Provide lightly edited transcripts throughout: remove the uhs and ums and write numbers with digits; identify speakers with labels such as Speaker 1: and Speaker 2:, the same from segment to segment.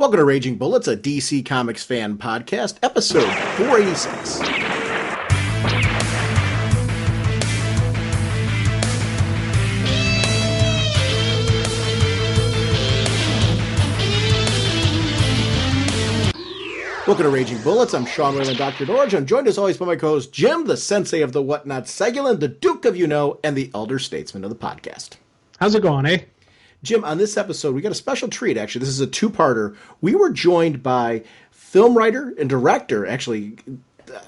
Speaker 1: Welcome to Raging Bullets, a DC Comics fan podcast, episode 486. Welcome to Raging Bullets. I'm Sean Wayland, drnorge. I'm joined as always by my co-host Jim, the sensei of the whatnot, Seguin, the Duke of You-Know, and the elder statesman of the podcast.
Speaker 2: How's it going, eh?
Speaker 1: Jim, on this episode, we got a special treat, actually. This is a two-parter. We were joined by film writer and director, actually,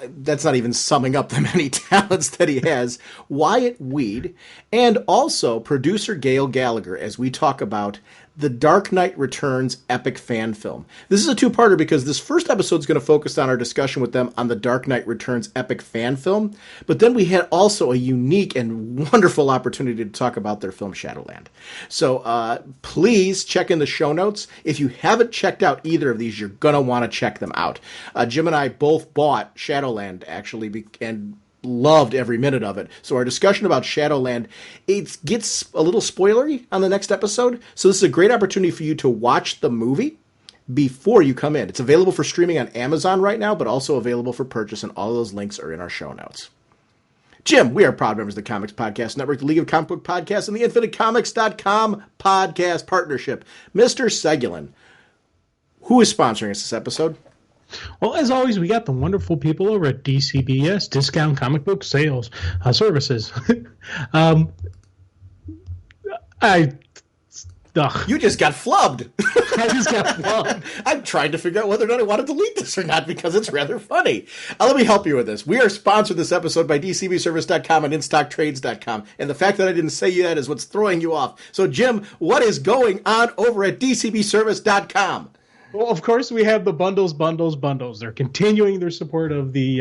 Speaker 1: that's not even summing up the many talents that he has, Wyatt Weed, and also producer Gayle Gallagher, as we talk about The Dark Knight Returns epic fan film. This is a two-parter because this first episode is going to focus on our discussion with them on The Dark Knight Returns epic fan film, but then we had also a unique and wonderful opportunity to talk about their film Shadowland. So please check in the show notes. If you haven't checked out either of these, you're going to want to check them out. Jim and I both bought Shadowland, actually, and loved every minute of it. So our discussion about Shadowland, it gets a little spoilery on the next episode. So this is a great opportunity for you to watch the movie before you come in. It's available for streaming on Amazon right now, but also available for purchase, and all of those links are in our show notes. Jim, we are proud members of the Comics Podcast Network, the League of Comic Book Podcasts, and the InfiniteComics.com podcast partnership. Mr. Seguin, who is sponsoring us this episode?
Speaker 2: Well, as always, we got the wonderful people over at DCBS, Discount Comic Book Sales Services.
Speaker 1: You just got flubbed.
Speaker 2: I just got flubbed.
Speaker 1: I'm trying to figure out whether or not I want to delete this or not because it's rather funny. Let me help you with this. We are sponsored this episode by DCBService.com and InStockTrades.com. And the fact that I didn't say that is what's throwing you off. So, Jim, what is going on over at DCBService.com?
Speaker 2: Well, of course, we have the bundles. They're continuing their support of the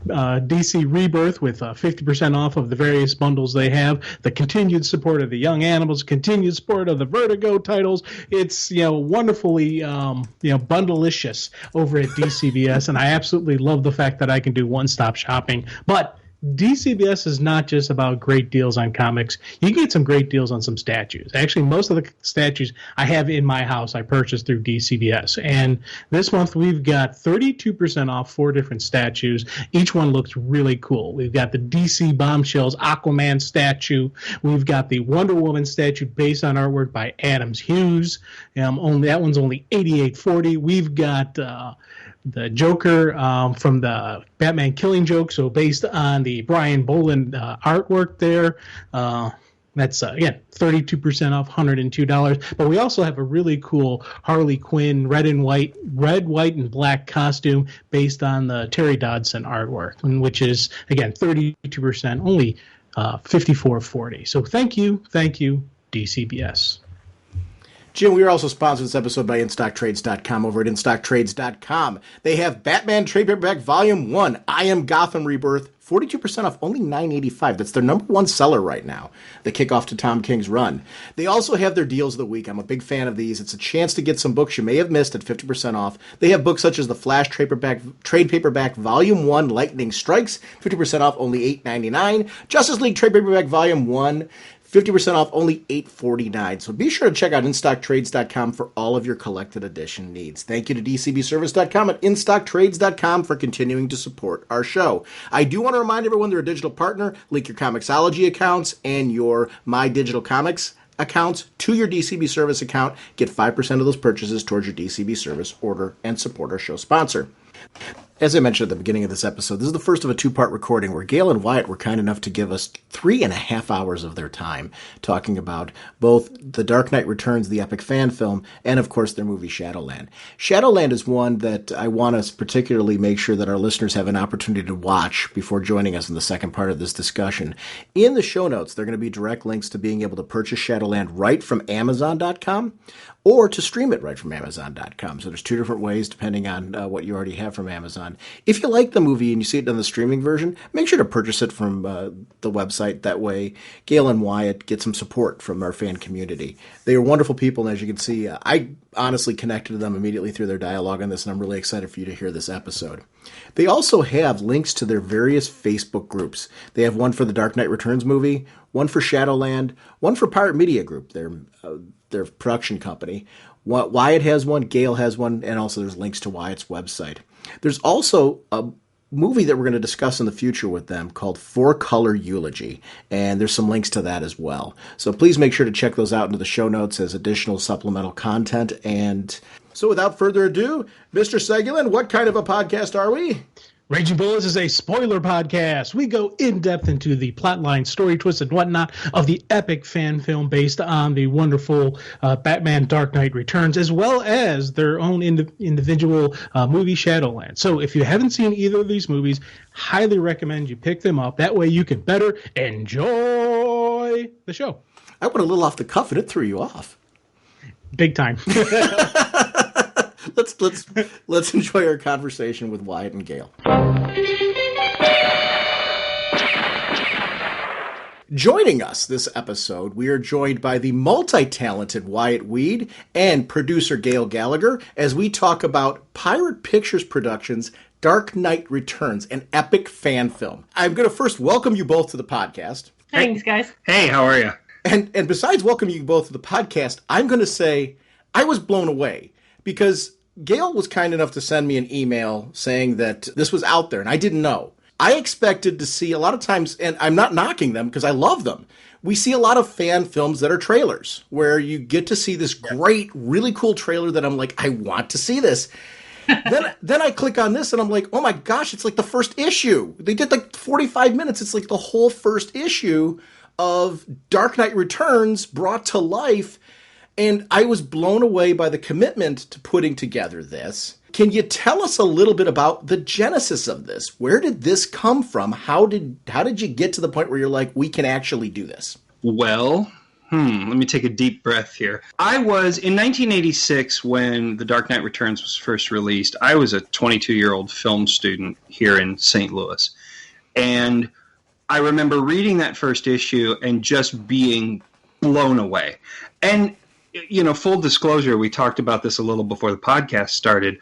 Speaker 2: DC Rebirth with 50% off of the various bundles they have. The continued support of the Young Animals, continued support of the Vertigo titles. It's wonderfully bundleicious over at DCBS, and I absolutely love the fact that I can do one-stop shopping. But DCBS is not just about great deals on comics. You can get some great deals on some statues. Actually, most of the statues I have in my house I purchased through DCBS. And this month we've got 32% off 4 different statues. Each one looks really cool. We've got the DC Bombshells Aquaman statue. We've got the Wonder Woman statue based on artwork by Adams Hughes. That one's only $88.40. We've got the Joker from the Batman Killing Joke, so based on the Brian Boland artwork there. That's, again, 32% off, $102. But we also have a really cool Harley Quinn red, white, and black costume based on the Terry Dodson artwork, which is, again, 32%, only $54.40. So thank you, DCBS.
Speaker 1: Jim, we are also sponsored this episode by InStockTrades.com. Over at InStockTrades.com, they have Batman Trade Paperback Volume 1, I Am Gotham Rebirth, 42% off, only $9.85. That's their number one seller right now, the kickoff to Tom King's run. They also have their deals of the week. I'm a big fan of these. It's a chance to get some books you may have missed at 50% off. They have books such as the Flash Trade Paperback Volume 1, Lightning Strikes, 50% off, only $8.99. Justice League Trade Paperback Volume 1, 50% off, only $8.49. So be sure to check out InStockTrades.com for all of your collected edition needs. Thank you to DCBService.com and InStockTrades.com for continuing to support our show. I do want to remind everyone they're a digital partner. Link your Comixology accounts and your My Digital Comics accounts to your DCB Service account. Get 5% of those purchases towards your DCB Service order and support our show sponsor. As I mentioned at the beginning of this episode, this is the first of a two-part recording where Gayle and Wyatt were kind enough to give us 3.5 hours of their time talking about both The Dark Knight Returns, the epic fan film, and, of course, their movie Shadowland. Shadowland is one that I want to particularly make sure that our listeners have an opportunity to watch before joining us in the second part of this discussion. In the show notes, there are going to be direct links to being able to purchase Shadowland right from Amazon.com or to stream it right from Amazon.com. So there's 2 different ways depending on what you already have from Amazon. If you like the movie and you see it on the streaming version, make sure to purchase it from the website. That way, Gayle and Wyatt get some support from our fan community. They are wonderful people, and as you can see, I honestly connected to them immediately through their dialogue on this, and I'm really excited for you to hear this episode. They also have links to their various Facebook groups. They have one for the Dark Knight Returns movie, one for Shadowland, one for Pirate Media Group, their production company, Wyatt has one, Gayle has one, and also there's links to Wyatt's website. There's also a movie that we're going to discuss in the future with them called Four Color Eulogy, and there's some links to that as well. So please make sure to check those out into the show notes as additional supplemental content. And so without further ado, Mr. Segulin, what kind of a podcast are we?
Speaker 2: Raging Bullets is a spoiler podcast. We go in-depth into the plotline, story twists, and whatnot of the epic fan film based on the wonderful Batman Dark Knight Returns, as well as their own individual movie, Shadowland. So if you haven't seen either of these movies, highly recommend you pick them up. That way you can better enjoy the show.
Speaker 1: I went a little off the cuff and it threw you off.
Speaker 2: Big time.
Speaker 1: Let's enjoy our conversation with Wyatt and Gayle. Joining us this episode, we are joined by the multi-talented Wyatt Weed and producer Gayle Gallagher as we talk about Pirate Pictures Productions' Dark Knight Returns, an epic fan film. I'm going to first welcome you both to the podcast.
Speaker 3: Thanks, guys.
Speaker 4: Hey, how are you?
Speaker 1: And besides welcoming you both to the podcast, I'm going to say I was blown away because Gayle was kind enough to send me an email saying that this was out there, and I didn't know. I expected to see a lot of times, and I'm not knocking them because I love them. We see a lot of fan films that are trailers where you get to see this great, really cool trailer that I'm like, I want to see this. Then I click on this and I'm like, oh my gosh, it's like the first issue. They did like 45 minutes. It's like the whole first issue of Dark Knight Returns brought to life. And I was blown away by the commitment to putting together this. Can you tell us a little bit about the genesis of this? Where did this come from? How did you get to the point where you're like, we can actually do this?
Speaker 4: Well, let me take a deep breath here. I was, in 1986, when The Dark Knight Returns was first released, I was a 22-year-old film student here in St. Louis. And I remember reading that first issue and just being blown away. And you know, full disclosure, we talked about this a little before the podcast started.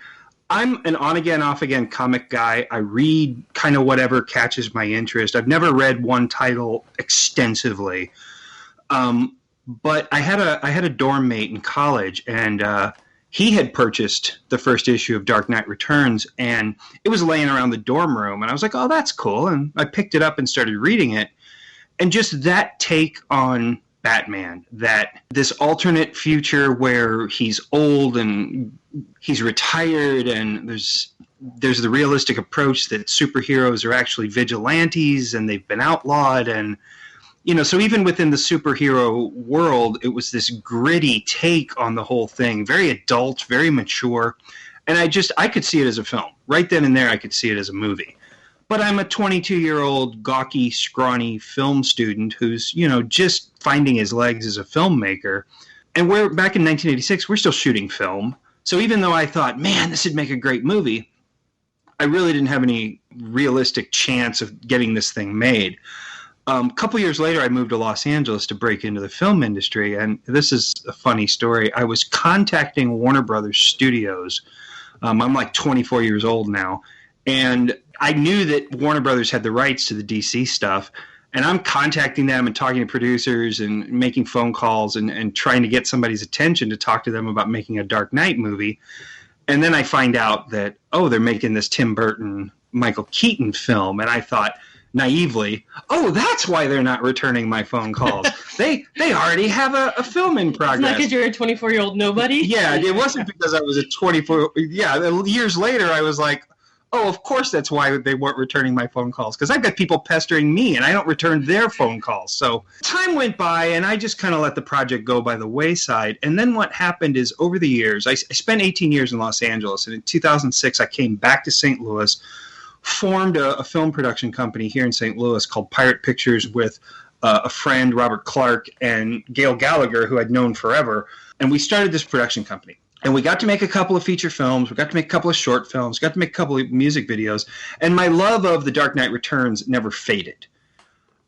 Speaker 4: I'm an on-again, off-again comic guy. I read kind of whatever catches my interest. I've never read one title extensively. But I had a dorm mate in college, and he had purchased the first issue of Dark Knight Returns, and it was laying around the dorm room. And I was like, oh, that's cool. And I picked it up and started reading it. And just that take on Batman, that this alternate future where he's old and he's retired, and there's the realistic approach that superheroes are actually vigilantes and they've been outlawed, and you know, so even within the superhero world, it was this gritty take on the whole thing, very adult, very mature, and I could see it as a film right then and there. I could see it as a movie. But I'm a 22-year-old gawky, scrawny film student who's, you know, just finding his legs as a filmmaker. And we're back in 1986, we're still shooting film. So even though I thought, man, this would make a great movie, I really didn't have any realistic chance of getting this thing made. A couple years later, I moved to Los Angeles to break into the film industry. And this is a funny story. I was contacting Warner Brothers Studios. I'm like 24 years old now. And I knew that Warner Brothers had the rights to the DC stuff, and I'm contacting them and talking to producers and making phone calls and trying to get somebody's attention to talk to them about making a Dark Knight movie. And then I find out that, oh, they're making this Tim Burton, Michael Keaton film, and I thought naively, oh, that's why they're not returning my phone calls. They already have a film in progress.
Speaker 3: It's not because you're a 24-year-old nobody?
Speaker 4: Yeah, it wasn't because I was a 24... Yeah, years later I was like, oh, of course that's why they weren't returning my phone calls, because I've got people pestering me and I don't return their phone calls. So time went by and I just kind of let the project go by the wayside. And then what happened is, over the years, I spent 18 years in Los Angeles, and in 2006 I came back to St. Louis, formed a film production company here in St. Louis called Pirate Pictures with a friend, Robert Clark, and Gayle Gallagher, who I'd known forever. And we started this production company. And we got to make a couple of feature films. We got to make a couple of short films. Got to make a couple of music videos. And my love of The Dark Knight Returns never faded.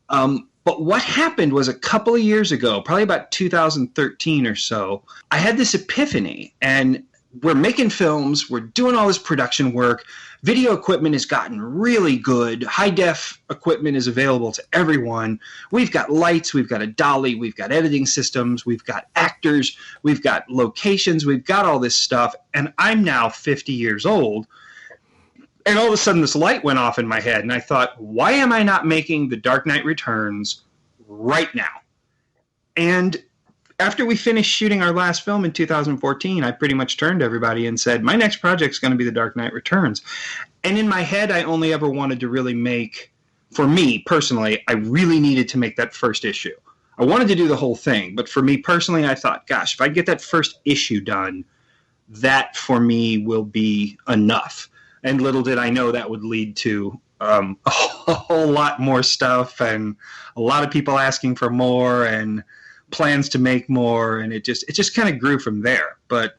Speaker 4: But what happened was, a couple of years ago, probably about 2013 or so, I had this epiphany. And we're making films, we're doing all this production work. Video equipment has gotten really good. High def equipment is available to everyone. We've got lights, we've got a dolly, we've got editing systems, we've got actors, we've got locations, we've got all this stuff. And I'm now 50 years old. And all of a sudden this light went off in my head. And I thought, why am I not making The Dark Knight Returns right now? And after we finished shooting our last film in 2014, I pretty much turned to everybody and said, my next project's going to be The Dark Knight Returns. And in my head, I only ever wanted to really make, for me personally, I really needed to make that first issue. I wanted to do the whole thing, but for me personally, I thought, gosh, if I get that first issue done, that for me will be enough. And little did I know that would lead to a whole lot more stuff and a lot of people asking for more and plans to make more, and it just kind of grew from there. But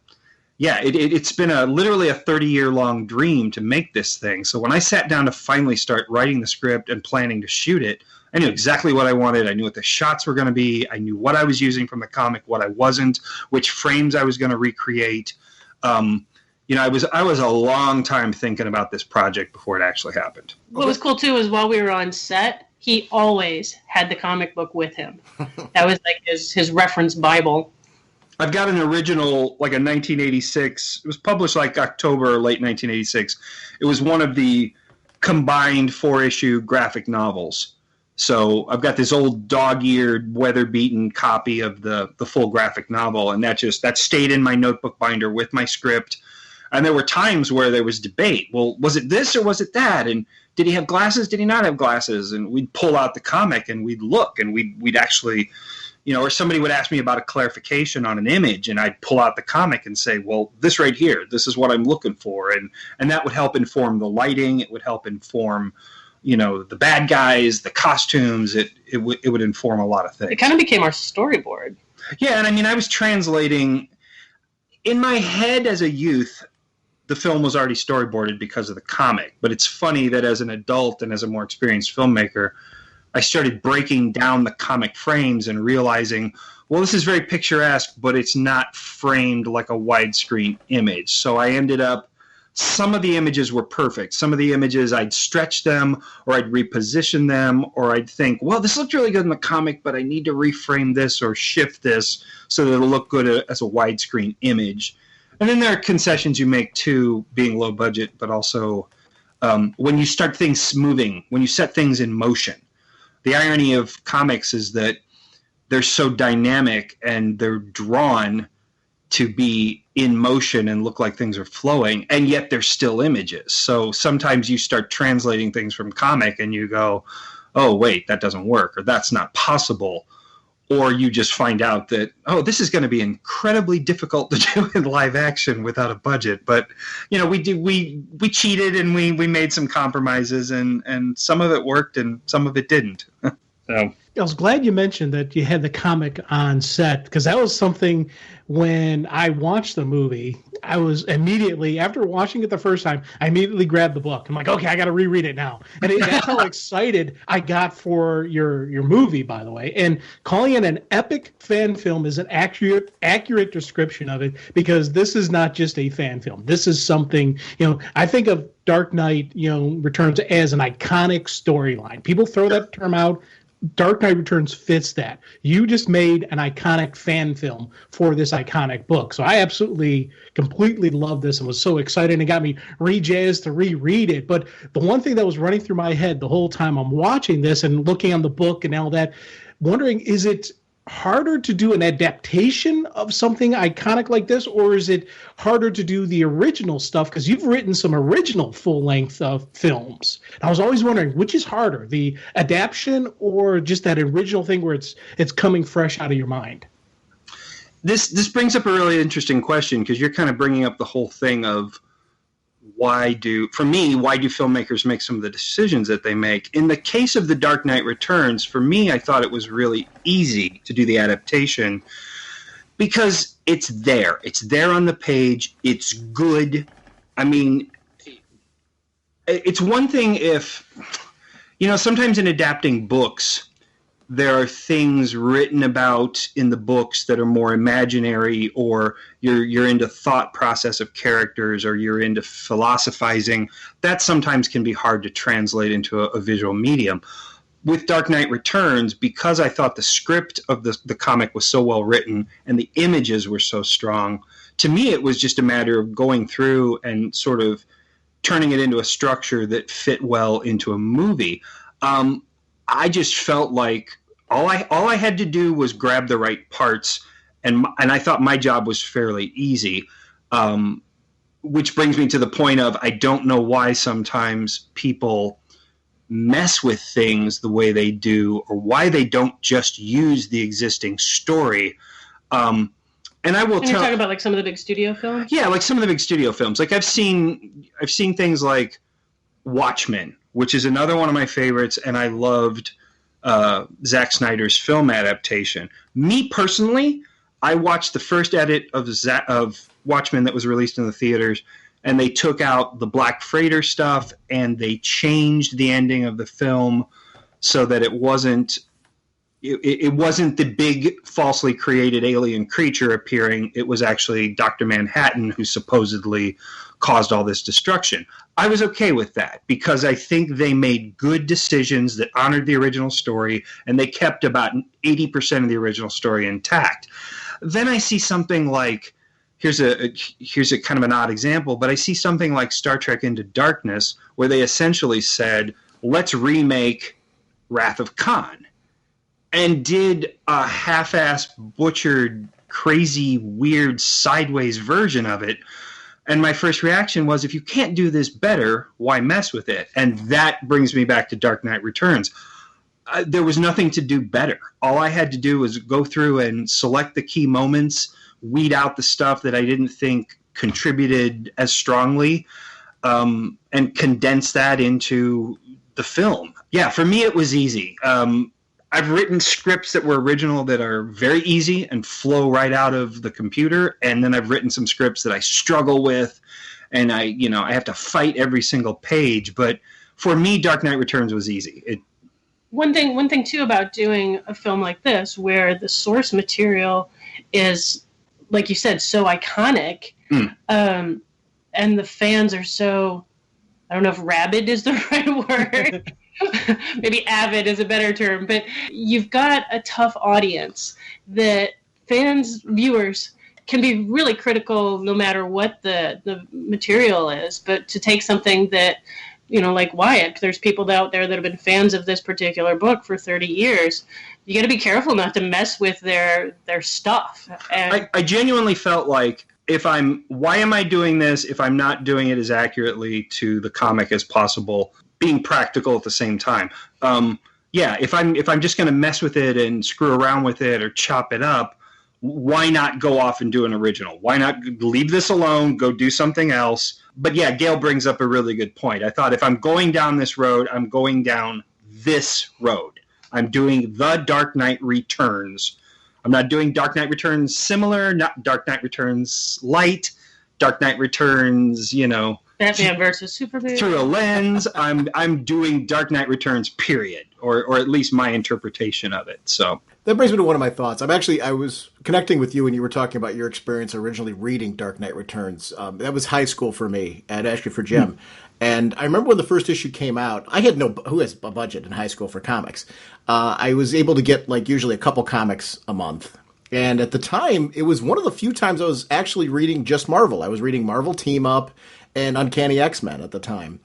Speaker 4: yeah, it's been literally a 30-year long dream to make this thing. So when I sat down to finally start writing the script and planning to shoot it, I knew exactly what I wanted. I knew what the shots were going to be. I knew what I was using from the comic, what I wasn't, which frames I was going to recreate. I was a long time thinking about this project before it actually happened.
Speaker 3: What was cool too is while we were on set, he always had the comic book with him. That was like his reference Bible.
Speaker 4: I've got an original, like a 1986. It was published like October or late 1986. It was one of the combined 4-issue graphic novels. So I've got this old dog-eared, weather-beaten copy of the full graphic novel, and that stayed in my notebook binder with my script. And there were times where there was debate. Well, was it this or was it that? And did he have glasses? Did he not have glasses? And we'd pull out the comic and we'd look and we'd actually, or somebody would ask me about a clarification on an image and I'd pull out the comic and say, well, this right here, this is what I'm looking for. And that would help inform the lighting. It would help inform, the bad guys, the costumes. It would inform a lot of things.
Speaker 3: It kind of became our storyboard.
Speaker 4: Yeah. And I was translating in my head as a youth. The film was already storyboarded because of the comic. But it's funny that as an adult and as a more experienced filmmaker, I started breaking down the comic frames and realizing, well, this is very picturesque, but it's not framed like a widescreen image. So I ended up, some of the images were perfect. Some of the images, I'd stretch them or I'd reposition them or I'd think, well, this looked really good in the comic, but I need to reframe this or shift this so that it'll look good as a widescreen image. And then there are concessions you make too, being low budget, but also when you start things moving, when you set things in motion. The irony of comics is that they're so dynamic and they're drawn to be in motion and look like things are flowing, and yet they're still images. So sometimes you start translating things from comic and you go, oh, wait, that doesn't work, or that's not possible. Or you just find out that, oh, this is going to be incredibly difficult to do in live action without a budget. But, we cheated and we made some compromises and some of it worked and some of it didn't. So
Speaker 2: I was glad you mentioned that you had the comic on set, because that was something when I watched the movie, I was immediately, after watching it the first time, I immediately grabbed the book. I'm like, okay, I got to reread it now. And that's how excited I got for your movie, by the way. And calling it an epic fan film is an accurate description of it, because this is not just a fan film. This is something, I think of Dark Knight, Returns as an iconic storyline. People throw that term out. Dark Knight Returns fits that. You just made an iconic fan film for this iconic book. So I absolutely, completely loved this and was so excited, and it got me re-jazzed to reread it. But the one thing that was running through my head the whole time I'm watching this and looking on the book and all that, wondering, is it harder to do an adaptation of something iconic like this, or is it harder to do the original stuff? Because you've written some original full-length films. And I was always wondering, which is harder, the adaptation or just that original thing where it's coming fresh out of your mind?
Speaker 4: This brings up a really interesting question, because you're kind of bringing up the whole thing of why do filmmakers make some of the decisions that they make? In the case of The Dark Knight Returns, for me, I thought it was really easy to do the adaptation because it's there. It's there on the page. It's good. I mean, it's one thing if, sometimes in adapting books, there are things written about in the books that are more imaginary, or you're into thought process of characters, or you're into philosophizing. That sometimes can be hard to translate into a visual medium. With Dark Knight Returns, because I thought the script of the comic was so well written and the images were so strong, to me it was just a matter of going through and sort of turning it into a structure that fit well into a movie. I just felt like all I had to do was grab the right parts, and I thought my job was fairly easy. Which brings me to the point of, I don't know why sometimes people mess with things the way they do, or why they don't just use the existing story. And I will tell. You're
Speaker 3: talking about like some of the big studio films?
Speaker 4: Yeah, like some of the big studio films. Like I've seen things like Watchmen, which is another one of my favorites, and I loved Zack Snyder's film adaptation. Me personally, I watched the first edit of Watchmen that was released in the theaters, and they took out the Black Freighter stuff, and they changed the ending of the film so that it wasn't the big falsely created alien creature appearing. It was actually Dr. Manhattan who supposedly caused all this destruction. I was okay with that because I think they made good decisions that honored the original story, and they kept about 80% of the original story intact. Then I see something like, here's a kind of an odd example, but I see something like Star Trek Into Darkness, where they essentially said, let's remake Wrath of Khan, and did a half-assed, butchered, crazy, weird, sideways version of it. And my first reaction was, if you can't do this better, why mess with it? And that brings me back to Dark Knight Returns. There was nothing to do better. All I had to do was go through and select the key moments, weed out the stuff that I didn't think contributed as strongly, and condense that into the film. Yeah, for me it was easy. I've written scripts that were original that are very easy and flow right out of the computer, and then I've written some scripts that I struggle with, and I have to fight every single page. But for me, Dark Knight Returns was easy.
Speaker 3: One thing too about doing a film like this, where the source material is, like you said, so iconic, and the fans are so, I don't know if rabid is the right word. Maybe avid is a better term, but you've got a tough audience that viewers can be really critical no matter what the material is. But to take something that, like Wyatt, there's people out there that have been fans of this particular book for 30 years. You got to be careful not to mess with their stuff. And
Speaker 4: I genuinely felt like, why am I doing this if I'm not doing it as accurately to the comic as possible, being practical at the same time? If I'm just going to mess with it and screw around with it or chop it up, why not go off and do an original? Why not leave this alone, go do something else? But yeah, Gayle brings up a really good point. I thought, if I'm going down this road, I'm going down this road. I'm doing The Dark Knight Returns. I'm not doing Dark Knight Returns similar, not Dark Knight Returns light, Dark Knight Returns,
Speaker 3: Batman versus Superman
Speaker 4: through a lens. I'm doing Dark Knight Returns, period, or at least my interpretation of it. So
Speaker 1: that brings me to one of my thoughts. I was connecting with you when you were talking about your experience originally reading Dark Knight Returns. That was high school for me at Ashby for Jim. And I remember when the first issue came out, I had who has a budget in high school for comics? I was able to get usually a couple comics a month. And at the time, it was one of the few times I was actually reading just Marvel. I was reading Marvel Team Up and Uncanny X-Men at the time.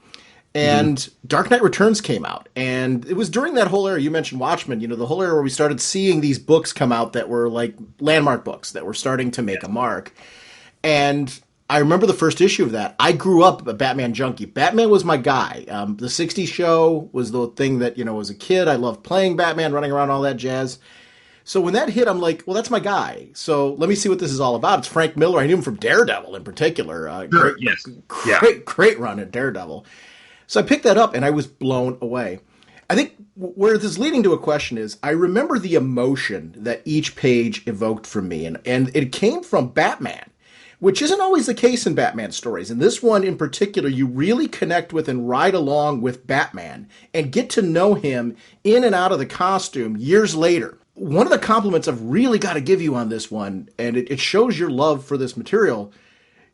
Speaker 1: And Dark Knight Returns came out. And it was during that whole era, you mentioned Watchmen, the whole era where we started seeing these books come out that were like landmark books that were starting to make a mark. And I remember the first issue of that. I grew up a Batman junkie. Batman was my guy. The 60s show was the thing that, as a kid, I loved playing Batman, running around, all that jazz. So when that hit, I'm like, well, that's my guy. So let me see what this is all about. It's Frank Miller. I knew him from Daredevil in particular. Great run at Daredevil. So I picked that up, and I was blown away. I think where this is leading to a question is, I remember the emotion that each page evoked from me, and it came from Batman. which isn't always the case in Batman stories. In this one in particular, you really connect with and ride along with Batman and get to know him in and out of the costume years later. One of the compliments I've really got to give you on this one, and it shows your love for this material,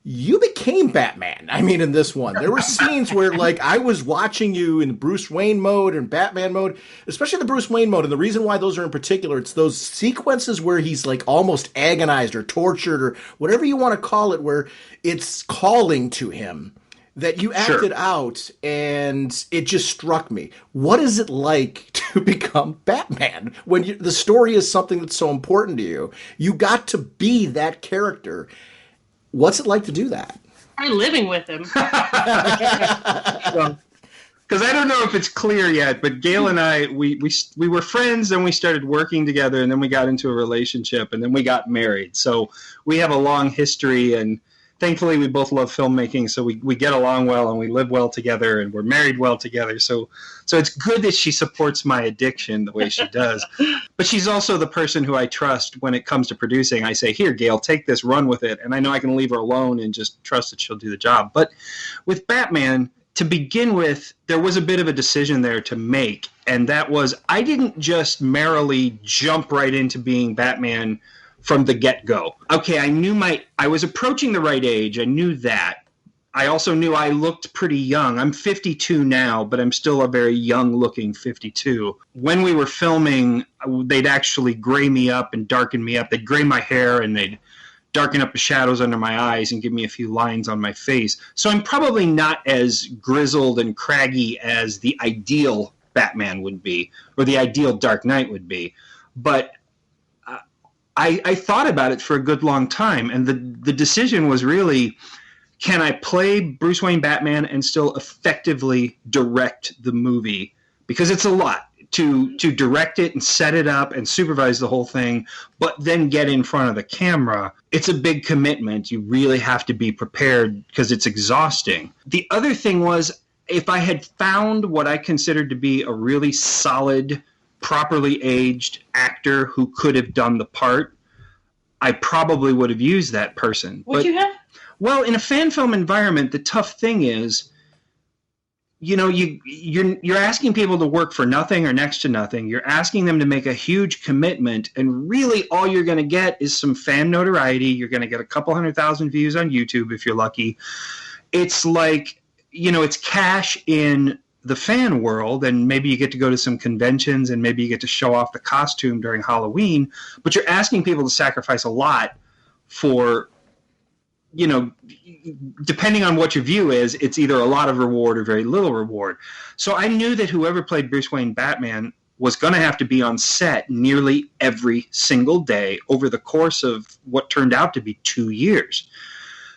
Speaker 1: you became Batman. I mean, in this one, there were scenes where, like, I was watching you in Bruce Wayne mode and Batman mode, especially the Bruce Wayne mode. And the reason why those are in particular, it's those sequences where he's like almost agonized or tortured or whatever you want to call it, where it's calling to him that you acted out, and it just struck me. What is it like to become Batman when the story is something that's so important to you? You got to be that character. What's it like to do that?
Speaker 3: I'm living with him.
Speaker 4: Because I don't know if it's clear yet, but Gayle and I, we were friends, and we started working together, and then we got into a relationship, and then we got married. So we have a long history, and thankfully we both love filmmaking, so we get along well, and we live well together, and we're married well together. So it's good that she supports my addiction the way she does. But she's also the person who I trust when it comes to producing. I say, here, Gayle, take this, run with it. And I know I can leave her alone and just trust that she'll do the job. But with Batman, to begin with, there was a bit of a decision there to make. And that was, I didn't just merrily jump right into being Batman from the get-go. Okay, I was approaching the right age. I knew that. I also knew I looked pretty young. I'm 52 now, but I'm still a very young-looking 52. When we were filming, they'd actually gray me up and darken me up. They'd gray my hair, and they'd darken up the shadows under my eyes and give me a few lines on my face. So I'm probably not as grizzled and craggy as the ideal Batman would be, or the ideal Dark Knight would be. But I thought about it for a good long time, and the decision was really, can I play Bruce Wayne Batman and still effectively direct the movie? Because it's a lot to direct it and set it up and supervise the whole thing, but then get in front of the camera. It's a big commitment. You really have to be prepared because it's exhausting. The other thing was, if I had found what I considered to be a really solid, properly aged actor who could have done the part, I probably would have used that person.
Speaker 3: What'd you have?
Speaker 4: Well, in a fan film environment, the tough thing is, you know, you're asking people to work for nothing or next to nothing. You're asking them to make a huge commitment, and really all you're going to get is some fan notoriety. You're going to get a couple 100,000 views on YouTube if you're lucky. It's like, you know, it's cash in the fan world, and maybe you get to go to some conventions, and maybe you get to show off the costume during Halloween, but you're asking people to sacrifice a lot for, you know, depending on what your view is, it's either a lot of reward or very little reward. So I knew that whoever played Bruce Wayne Batman was going to have to be on set nearly every single day over the course of what turned out to be 2 years.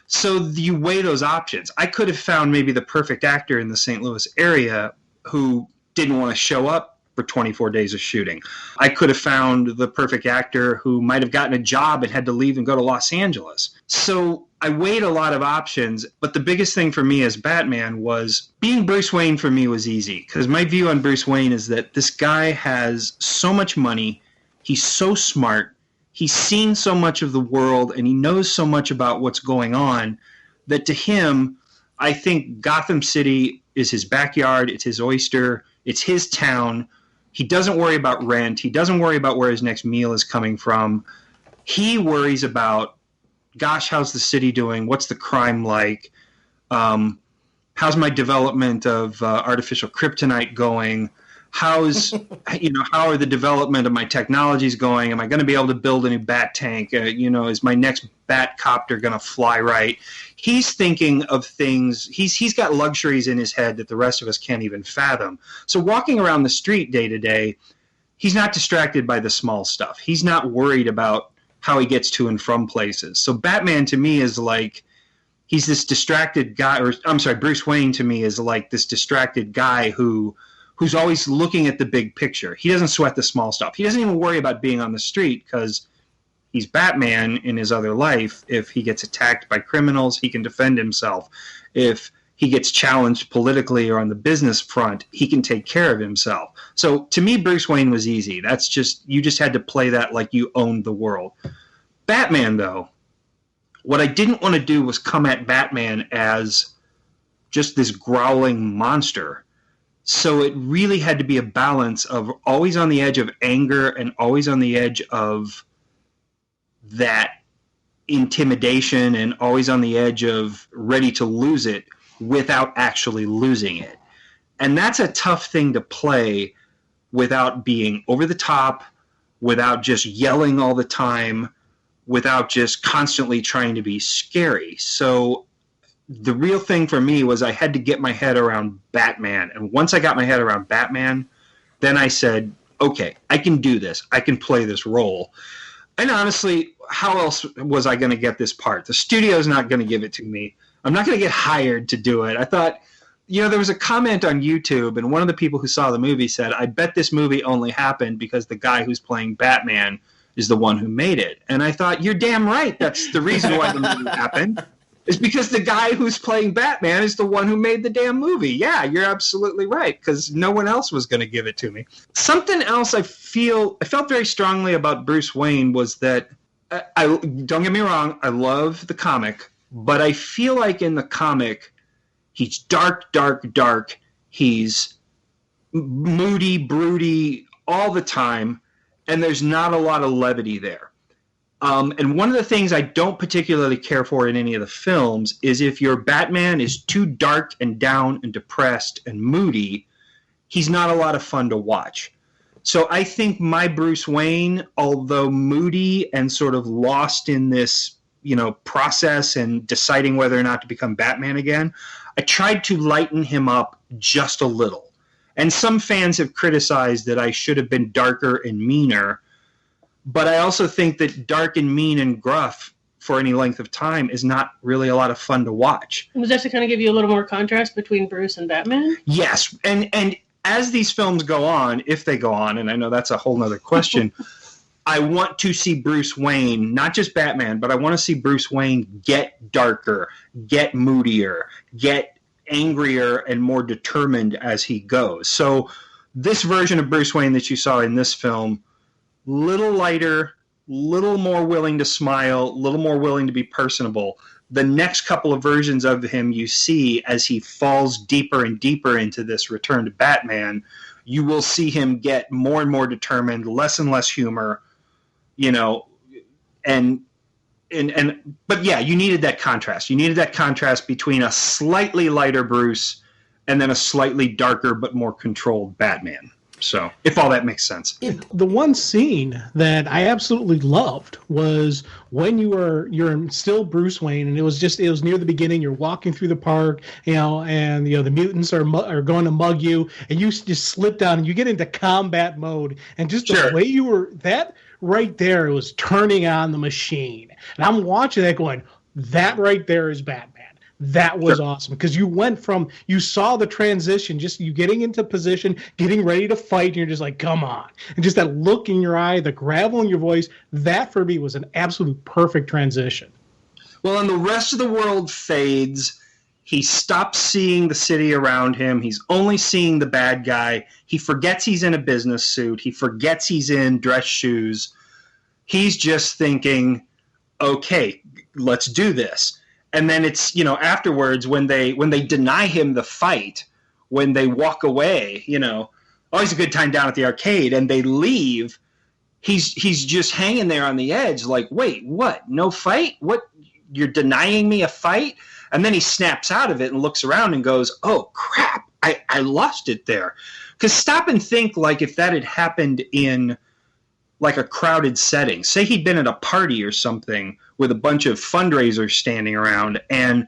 Speaker 4: So you weigh those options. I could have found maybe the perfect actor in the St. Louis area who didn't want to show up for 24 days of shooting. I could have found the perfect actor who might have gotten a job and had to leave and go to Los Angeles. So I weighed a lot of options, but the biggest thing for me as Batman was being Bruce Wayne. For me was easy, because my view on Bruce Wayne is that this guy has so much money, he's so smart, he's seen so much of the world, and he knows so much about what's going on, that to him, I think Gotham City is his backyard, it's his oyster, it's his town. He doesn't worry about rent. He doesn't worry about where his next meal is coming from. He worries about, gosh, how's the city doing? What's the crime like? How's my development of artificial kryptonite going? How are the development of my technologies going? Am I going to be able to build a new bat tank? Is my next bat copter going to fly right? He's thinking of things. He's got luxuries in his head that the rest of us can't even fathom. So walking around the street day to day, he's not distracted by the small stuff. He's not worried about how he gets to and from places. So Batman to me is like, he's this distracted guy, Bruce Wayne to me is like this distracted guy who's always looking at the big picture. He doesn't sweat the small stuff. He doesn't even worry about being on the street because he's Batman in his other life. If he gets attacked by criminals, he can defend himself. If he gets challenged politically or on the business front, he can take care of himself. So to me, Bruce Wayne was easy. That's just, you just had to play that like you owned the world. Batman, though, What I didn't want to do was come at Batman as just this growling monster. So it really had to be a balance of always on the edge of anger and always on the edge of that intimidation and always on the edge of ready to lose it without actually losing it. And that's a tough thing to play without being over the top, without just yelling all the time, without just constantly trying to be scary. So the real thing for me was I had to get my head around Batman. And once I got my head around Batman, then I said, okay, I can do this. I can play this role. And honestly, how else was I going to get this part? The studio's not going to give it to me. I'm not going to get hired to do it. I thought, there was a comment on YouTube, and one of the people who saw the movie said, I bet this movie only happened because the guy who's playing Batman is the one who made it. And I thought, you're damn right. That's the reason why the movie happened. Is because the guy who's playing Batman is the one who made the damn movie. Yeah, you're absolutely right, because no one else was going to give it to me. Something else I felt very strongly about Bruce Wayne was that, don't get me wrong, I love the comic, but I feel like in the comic, he's dark, dark, dark. He's moody, broody all the time, and there's not a lot of levity there. And one of the things I don't particularly care for in any of the films is if your Batman is too dark and down and depressed and moody, he's not a lot of fun to watch. So I think my Bruce Wayne, although moody and sort of lost in this, process and deciding whether or not to become Batman again, I tried to lighten him up just a little. And some fans have criticized that I should have been darker and meaner. But I also think that dark and mean and gruff for any length of time is not really a lot of fun to watch.
Speaker 3: Was that to kind of give you a little more contrast between Bruce and Batman?
Speaker 4: Yes. And as these films go on, if they go on, and I know that's a whole nother question, I want to see Bruce Wayne, not just Batman, but I want to see Bruce Wayne get darker, get moodier, get angrier and more determined as he goes. So this version of Bruce Wayne that you saw in this film, little lighter, little more willing to smile, little more willing to be personable. The next couple of versions of him you see as he falls deeper and deeper into this return to Batman, you will see him get more and more determined, less and less humor, but yeah, you needed that contrast. You needed that contrast between a slightly lighter Bruce and then a slightly darker but more controlled Batman. So, if all that makes sense.
Speaker 2: The one scene that I absolutely loved was when you're still Bruce Wayne, and it was near the beginning. You're walking through the park, and the mutants are going to mug you, and you just slip down and you get into combat mode, and just the way you were that right there was turning on the machine, and I'm watching that going, that right there is Batman. That was awesome, because you saw the transition, just you getting into position, getting ready to fight, and you're just like, come on. And just that look in your eye, the gravel in your voice, that for me was an absolute perfect transition.
Speaker 4: Well, and the rest of the world fades. He stops seeing the city around him. He's only seeing the bad guy. He forgets he's in a business suit. He forgets he's in dress shoes. He's just thinking, okay, let's do this. And then it's, afterwards when they deny him the fight, when they walk away, always a good time down at the arcade, and they leave, he's just hanging there on the edge like, wait, what? No fight? What? You're denying me a fight? And then he snaps out of it and looks around and goes, oh, crap, I lost it there. Because stop and think, like, if that had happened in like a crowded setting. Say he'd been at a party or something with a bunch of fundraisers standing around, and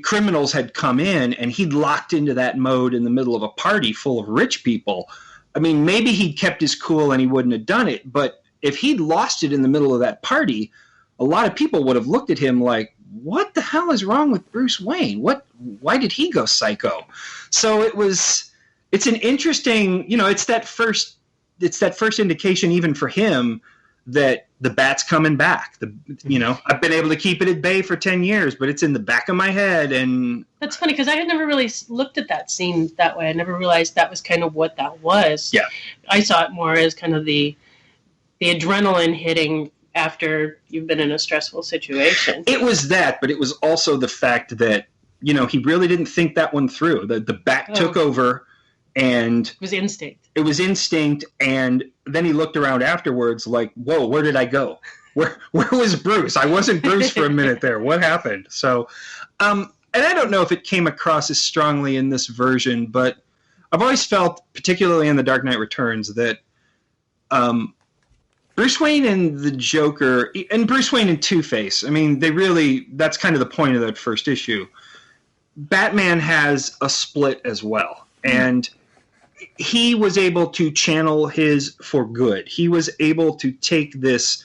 Speaker 4: criminals had come in, and he'd locked into that mode in the middle of a party full of rich people. I mean, maybe he'd kept his cool and he wouldn't have done it, but if he'd lost it in the middle of that party, a lot of people would have looked at him like, what the hell is wrong with Bruce Wayne? Why did he go psycho? So it's an interesting, it's that first indication even for him that the bat's coming back. I've been able to keep it at bay for 10 years, but it's in the back of my head. And
Speaker 3: that's funny, because I had never really looked at that scene that way. I never realized that was kind of what that was.
Speaker 4: Yeah.
Speaker 3: I saw it more as kind of the adrenaline hitting after you've been in a stressful situation.
Speaker 4: It was that, but it was also the fact that, he really didn't think that one through. The bat took over, and
Speaker 3: it was instinct.
Speaker 4: It was instinct, and then he looked around afterwards like, whoa, where did I go? Where was Bruce? I wasn't Bruce for a minute there. What happened? So, and I don't know if it came across as strongly in this version, but I've always felt, particularly in The Dark Knight Returns, that Bruce Wayne and the Joker, and Bruce Wayne and Two-Face, I mean, that's kind of the point of that first issue. Batman has a split as well. And he was able to channel his for good. He was able to take this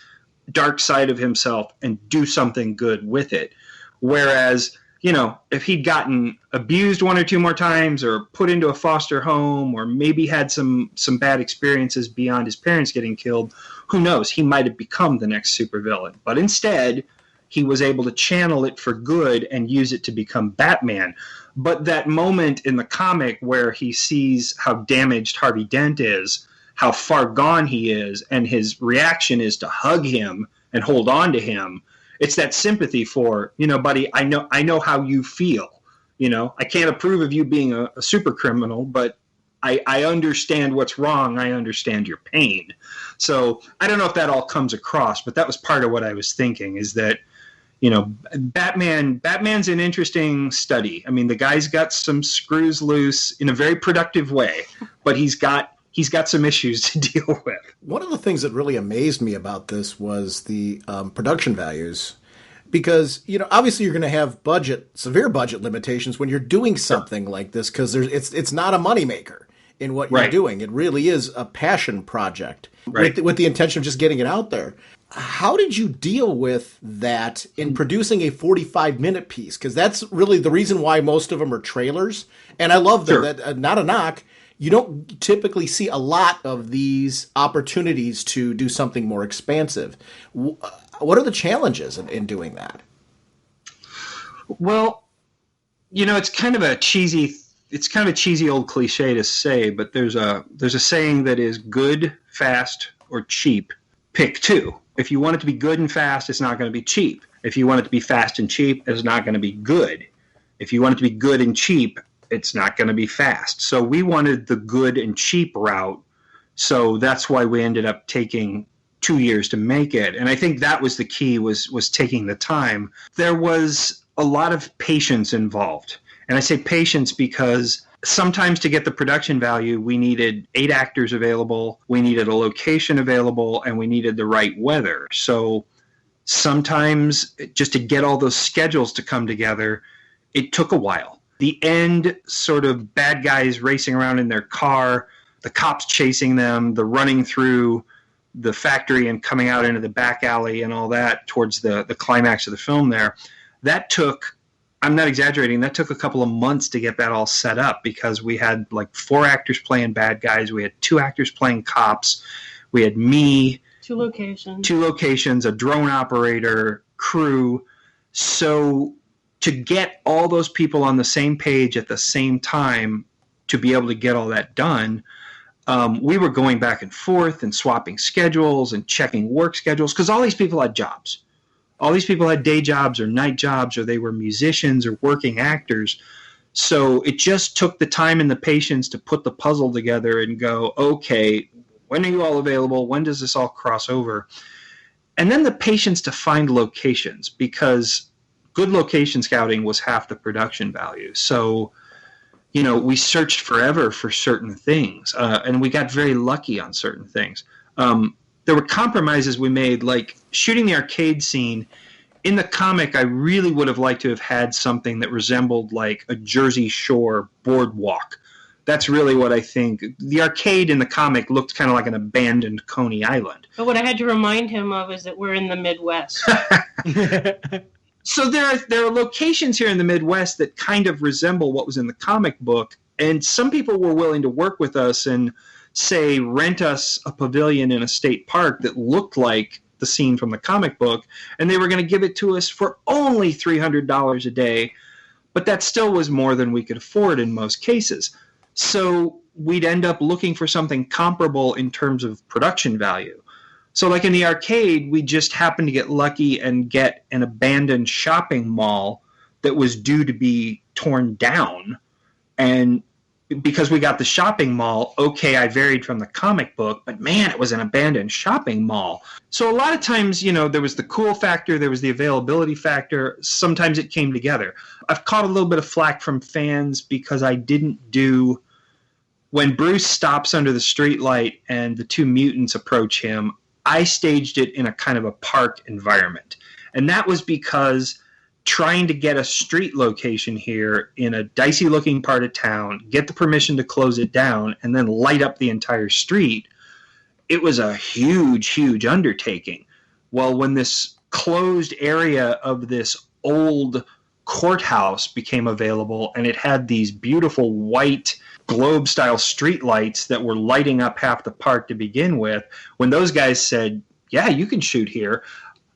Speaker 4: dark side of himself and do something good with it. Whereas, if he'd gotten abused one or two more times or put into a foster home or maybe had some bad experiences beyond his parents getting killed, who knows? He might have become the next supervillain. But instead, he was able to channel it for good and use it to become Batman. But that moment in the comic where he sees how damaged Harvey Dent is, how far gone he is, and his reaction is to hug him and hold on to him, it's that sympathy for, buddy, I know how you feel. I can't approve of you being a super criminal, but I understand what's wrong. I understand your pain. So I don't know if that all comes across, but that was part of what I was thinking, is that, Batman's an interesting study. I mean, the guy's got some screws loose in a very productive way, but he's got some issues to deal with.
Speaker 1: One of the things that really amazed me about this was the production values, because obviously you're going to have severe budget limitations when you're doing something like this, because it's not a moneymaker in what you're doing. It really is a passion project with the intention of just getting it out there. How did you deal with that in producing a 45-minute piece? Because that's really the reason why most of them are trailers. And I love that, not a knock, you don't typically see a lot of these opportunities to do something more expansive. What are the challenges in doing that?
Speaker 4: Well, it's kind of a cheesy old cliche to say, but there's a saying that is good, fast, or cheap. Pick two. If you want it to be good and fast, it's not going to be cheap. If you want it to be fast and cheap, it's not going to be good. If you want it to be good and cheap, it's not going to be fast. So we wanted the good and cheap route. So that's why we ended up taking 2 years to make it. And I think that was the key, was taking the time. There was a lot of patience involved. And I say patience because sometimes to get the production value, we needed 8 actors available, we needed a location available, and we needed the right weather. So sometimes just to get all those schedules to come together, it took a while. The end sort of bad guys racing around in their car, the cops chasing them, the running through the factory and coming out into the back alley and all that towards the climax of the film there, that took, I'm not exaggerating, that took a couple of months to get that all set up, because we had like 4 actors playing bad guys, we had 2 actors playing cops, we had me, 2 locations, a drone operator, crew. So to get all those people on the same page at the same time to be able to get all that done, we were going back and forth and swapping schedules and checking work schedules, because all these people had jobs. All these people had day jobs or night jobs, or they were musicians or working actors. So it just took the time and the patience to put the puzzle together and go, okay, when are you all available? When does this all cross over? And then the patience to find locations, because good location scouting was half the production value. So, we searched forever for certain things, and we got very lucky on certain things. There were compromises we made, like shooting the arcade scene. In the comic, I really would have liked to have had something that resembled like a Jersey Shore boardwalk. That's really what I think. The arcade in the comic looked kind of like an abandoned Coney Island.
Speaker 3: But what I had to remind him of is that we're in the Midwest.
Speaker 4: So there are locations here in the Midwest that kind of resemble what was in the comic book, and some people were willing to work with us and say rent us a pavilion in a state park that looked like the scene from the comic book, and they were going to give it to us for only $300 a day, but that still was more than we could afford in most cases. So we'd end up looking for something comparable in terms of production value. So like in the arcade, we just happened to get lucky and get an abandoned shopping mall that was due to be torn down. And because we got the shopping mall, okay, I varied from the comic book, but man, it was an abandoned shopping mall. So a lot of times, there was the cool factor, there was the availability factor. Sometimes it came together. I've caught a little bit of flack from fans because I didn't do, when Bruce stops under the streetlight and the two mutants approach him, I staged it in a kind of a park environment. And that was because trying to get a street location here in a dicey looking part of town, get the permission to close it down, and then light up the entire street, it was a huge undertaking. Well, when this closed area of this old courthouse became available, and it had these beautiful white globe style street lights that were lighting up half the park to begin with, when those guys said, yeah, you can shoot here,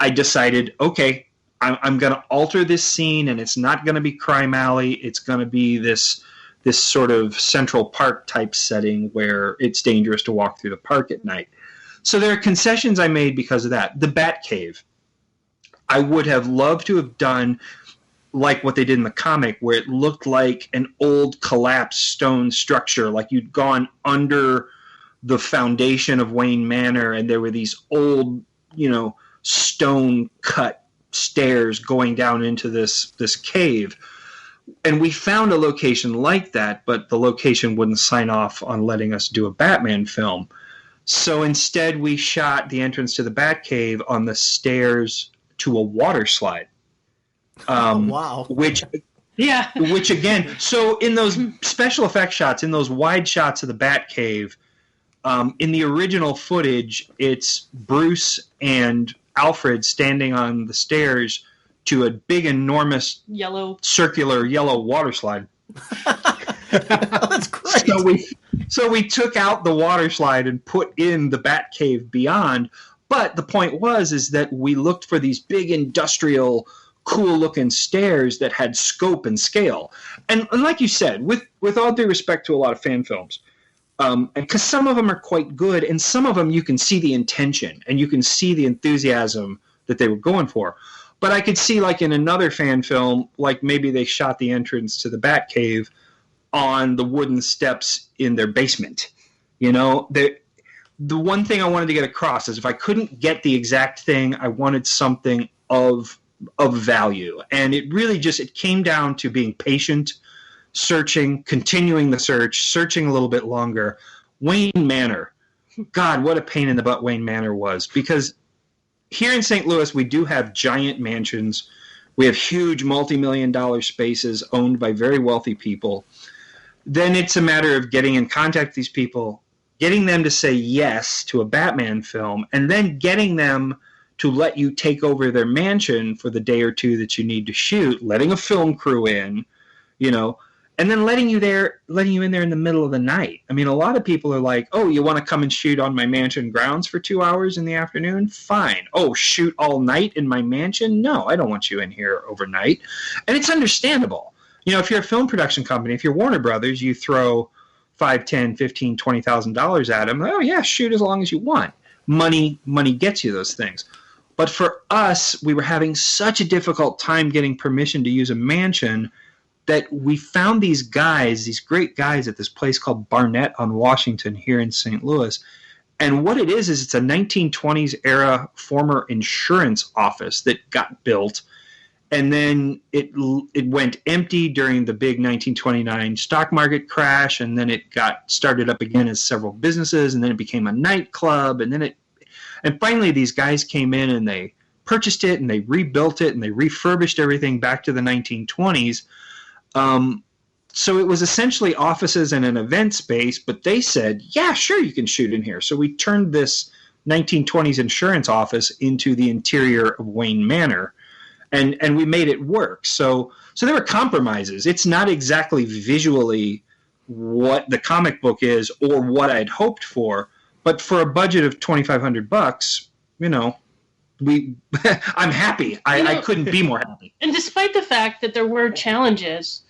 Speaker 4: I decided, okay, I'm going to alter this scene, and it's not going to be Crime Alley. It's going to be this sort of Central Park type setting where it's dangerous to walk through the park at night. So there are concessions I made because of that. The Batcave, I would have loved to have done like what they did in the comic, where it looked like an old collapsed stone structure, like you'd gone under the foundation of Wayne Manor, and there were these old, stone cut stairs going down into this cave. And we found a location like that, but the location wouldn't sign off on letting us do a Batman film. So instead we shot the entrance to the Batcave on the stairs to a water slide.
Speaker 1: Wow.
Speaker 4: Which again, so in those special effects shots, in those wide shots of the Batcave, in the original footage, it's Bruce and Alfred standing on the stairs to a big, enormous, circular yellow water slide.
Speaker 1: That's great.
Speaker 4: So we took out the water slide and put in the Batcave beyond. But the point is that we looked for these big industrial, cool-looking stairs that had scope and scale. And like you said, with all due respect to a lot of fan films, because some of them are quite good, and some of them you can see the intention and you can see the enthusiasm that they were going for. But I could see, like in another fan film, like maybe they shot the entrance to the Batcave on the wooden steps in their basement. The one thing I wanted to get across is if I couldn't get the exact thing, I wanted something of value. And it really it came down to being patient, searching, continuing the search, searching a little bit longer. Wayne Manor. God, what a pain in the butt Wayne Manor was. Because here in St. Louis, we do have giant mansions. We have huge multi-million-dollar spaces owned by very wealthy people. Then it's a matter of getting in contact with these people, getting them to say yes to a Batman film, and then getting them to let you take over their mansion for the day or two that you need to shoot, letting a film crew in, and then letting you in there in the middle of the night. I mean, a lot of people are like, oh, you want to come and shoot on my mansion grounds for 2 hours in the afternoon? Fine. Oh, shoot all night in my mansion? No, I don't want you in here overnight. And it's understandable. If you're a film production company, if you're Warner Brothers, you throw $5, $10, $15, $20,000 at them. Oh, yeah, shoot as long as you want. Money gets you those things. But for us, we were having such a difficult time getting permission to use a mansion that we found these great guys at this place called Barnett on Washington here in St. Louis. And what it is it's a 1920s era former insurance office that got built. And then it went empty during the big 1929 stock market crash. And then it got started up again as several businesses. And then it became a nightclub. And finally these guys came in and they purchased it and they rebuilt it and they refurbished everything back to the 1920s. So it was essentially offices and an event space, but they said, yeah, sure, you can shoot in here. So we turned this 1920s insurance office into the interior of Wayne Manor, and we made it work. So there were compromises. It's not exactly visually what the comic book is or what I'd hoped for, but for a budget of $2,500, I'm happy. I couldn't be more happy.
Speaker 3: And despite the fact that there were challenges,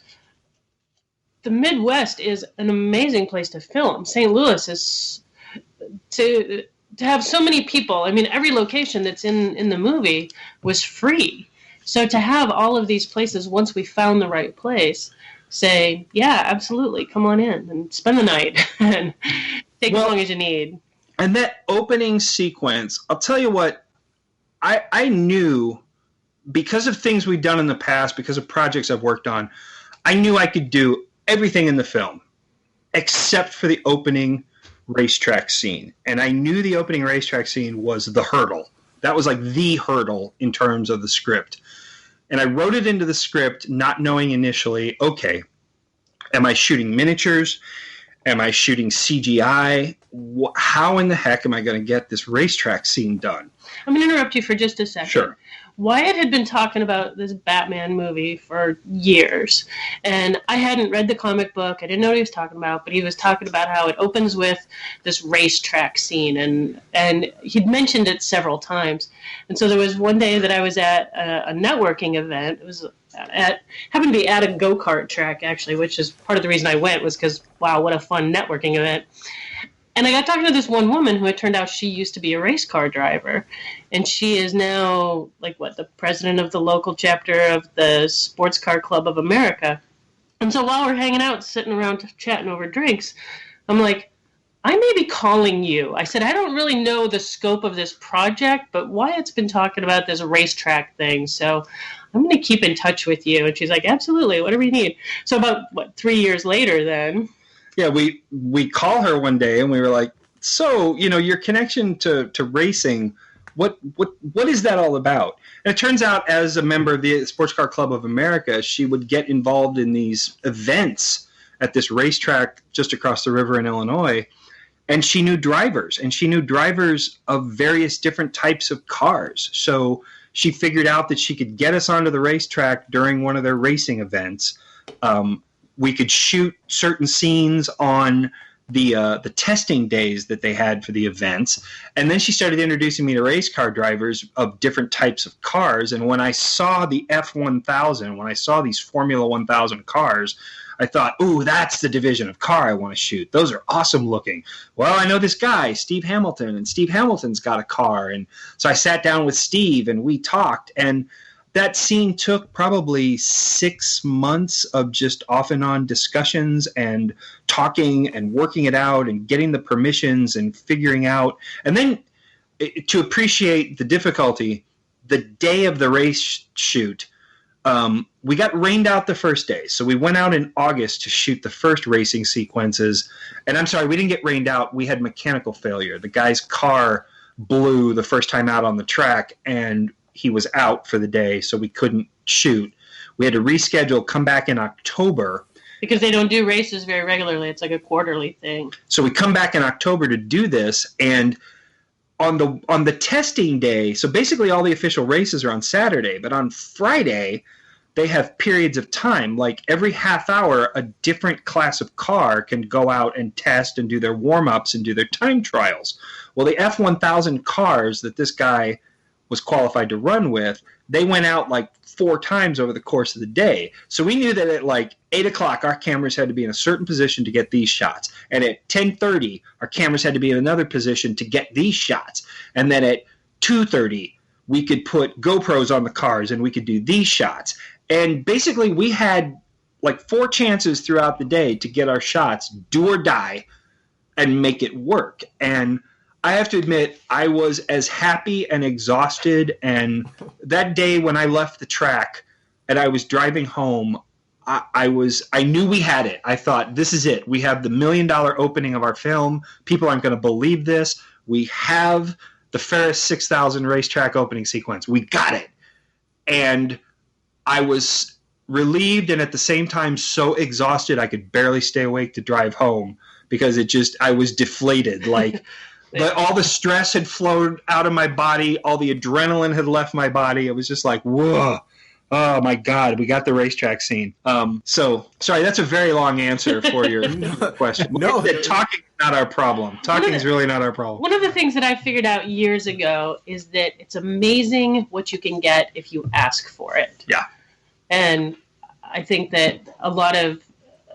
Speaker 3: the Midwest is an amazing place to film. St. Louis is, to to have so many people, I mean, every location that's in the movie was free. So to have all of these places, once we found the right place, say, yeah, absolutely, come on in and spend the night and take as long as you need.
Speaker 4: And that opening sequence, I'll tell you what, I knew, because of things we've done in the past, because of projects I've worked on, I knew I could do everything in the film except for the opening racetrack scene. And I knew the opening racetrack scene was the hurdle. That was like the hurdle in terms of the script. And I wrote it into the script not knowing initially, okay, am I shooting miniatures? Am I shooting CGI? How in the heck am I going to get this racetrack scene done?
Speaker 3: I'm going to interrupt you for just a second.
Speaker 4: Sure.
Speaker 3: Wyatt had been talking about this Batman movie for years, and I hadn't read the comic book. I didn't know what he was talking about, but he was talking about how it opens with this racetrack scene, and he'd mentioned it several times. And so there was one day that I was at a networking event. It was happened to be at a go-kart track, actually, which is part of the reason I went, was because, wow, what a fun networking event. And I got talking to this one woman who it turned out she used to be a race car driver. And she is now, the president of the local chapter of the Sports Car Club of America. And so while we're hanging out, sitting around chatting over drinks, I'm like, I may be calling you. I said, I don't really know the scope of this project, but Wyatt's been talking about this racetrack thing, so I'm going to keep in touch with you. And she's like, absolutely, whatever you need. So about, 3 years later then...
Speaker 4: Yeah, we call her one day and we were like, so, your connection to racing, what is that all about? And it turns out, as a member of the Sports Car Club of America, she would get involved in these events at this racetrack just across the river in Illinois. And she knew drivers, of various different types of cars. So she figured out that she could get us onto the racetrack during one of their racing events. We could shoot certain scenes on the testing days that they had for the events. And then she started introducing me to race car drivers of different types of cars. And when I saw the F1000, when I saw these Formula 1000 cars, I thought, ooh, that's the division of car I want to shoot. Those are awesome looking. Well, I know this guy, Steve Hamilton, and Steve Hamilton's got a car. And so I sat down with Steve and we talked, and that scene took probably 6 months of just off and on discussions and talking and working it out and getting the permissions and figuring out. And then to appreciate the difficulty, the day of the race shoot, we got rained out the first day. So we went out in August to shoot the first racing sequences. And I'm sorry, we didn't get rained out. We had mechanical failure. The guy's car blew the first time out on the track, and he was out for the day, so we couldn't shoot. We had to reschedule, come back in October.
Speaker 3: Because they don't do races very regularly. It's like a quarterly thing.
Speaker 4: So we come back in October to do this, and on the testing day, so basically all the official races are on Saturday, but on Friday they have periods of time. Like every half hour, a different class of car can go out and test and do their warm-ups and do their time trials. Well, the F1000 cars that this guy was qualified to run with, they went out 4 times over the course of the day. So we knew that at 8 o'clock, our cameras had to be in a certain position to get these shots. And at 10:30, our cameras had to be in another position to get these shots. And then at 2:30, we could put GoPros on the cars and we could do these shots. And basically we had 4 chances throughout the day to get our shots, do or die, and make it work. And I have to admit, I was as happy and exhausted, and that day when I left the track and I was driving home, I knew we had it. I thought, this is it. We have the $1 million opening of our film. People aren't going to believe this. We have the Ferris 6000 racetrack opening sequence. We got it. And I was relieved and at the same time so exhausted I could barely stay awake to drive home, because I was deflated. But all the stress had flowed out of my body. All the adrenaline had left my body. It was just like, whoa, oh my God, we got the racetrack scene. So, sorry, that's a very long answer for your question.
Speaker 1: No,
Speaker 4: talking is not our problem. Talking is really not our problem.
Speaker 3: One of the things that I figured out years ago is that it's amazing what you can get if you ask for it.
Speaker 4: Yeah.
Speaker 3: And I think that a lot of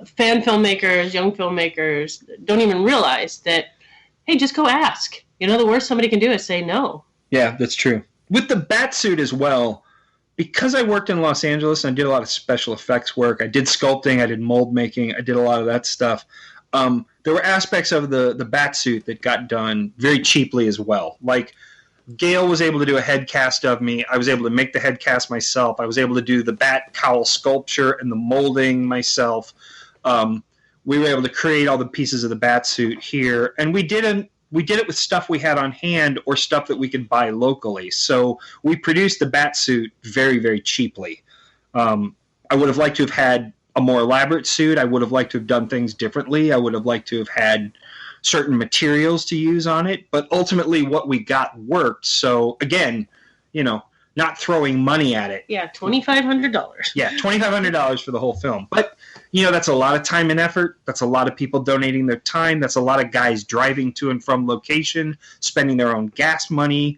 Speaker 3: fan filmmakers, young filmmakers, don't even realize that, hey, just go ask. The worst somebody can do is say no.
Speaker 4: Yeah, that's true. With the Batsuit as well, because I worked in Los Angeles and I did a lot of special effects work, I did sculpting, I did mold making, I did a lot of that stuff. There were aspects of the Batsuit that got done very cheaply as well. Like, Gayle was able to do a head cast of me. I was able to make the head cast myself. I was able to do the bat cowl sculpture and the molding myself. We were able to create all the pieces of the Batsuit here, and we did it with stuff we had on hand or stuff that we could buy locally. So we produced the Batsuit very, very cheaply. I would have liked to have had a more elaborate suit. I would have liked to have done things differently. I would have liked to have had certain materials to use on it. But ultimately what we got worked. So again, not throwing money at it.
Speaker 3: Yeah, $2,500.
Speaker 4: Yeah, $2,500 for the whole film. But, that's a lot of time and effort. That's a lot of people donating their time. That's a lot of guys driving to and from location, spending their own gas money.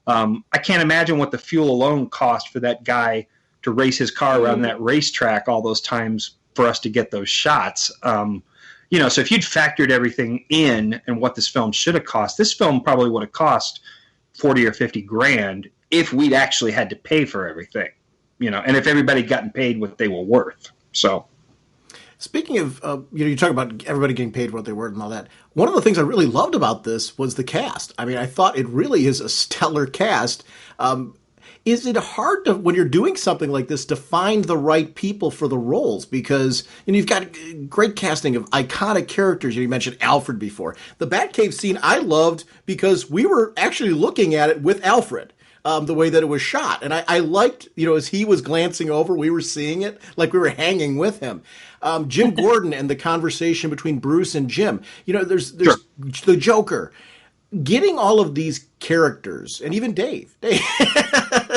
Speaker 4: I can't imagine what the fuel alone cost for that guy to race his car around that racetrack all those times for us to get those shots. So if you'd factored everything in and what this film should have cost, this film probably would have cost 40 or 50 grand if we'd actually had to pay for everything, and if everybody gotten paid what they were worth. So,
Speaker 1: speaking of, you talk about everybody getting paid what they were and all that. One of the things I really loved about this was the cast. I mean, I thought it really is a stellar cast. Is it hard to, when you're doing something like this, to find the right people for the roles? Because you've got great casting of iconic characters. You mentioned Alfred before. The Batcave scene I loved because we were actually looking at it with Alfred. The way that it was shot. And I liked, as he was glancing over, we were seeing it like we were hanging with him. Jim Gordon and the conversation between Bruce and Jim. There's
Speaker 4: Sure.
Speaker 1: The Joker. Getting all of these characters, and even Dave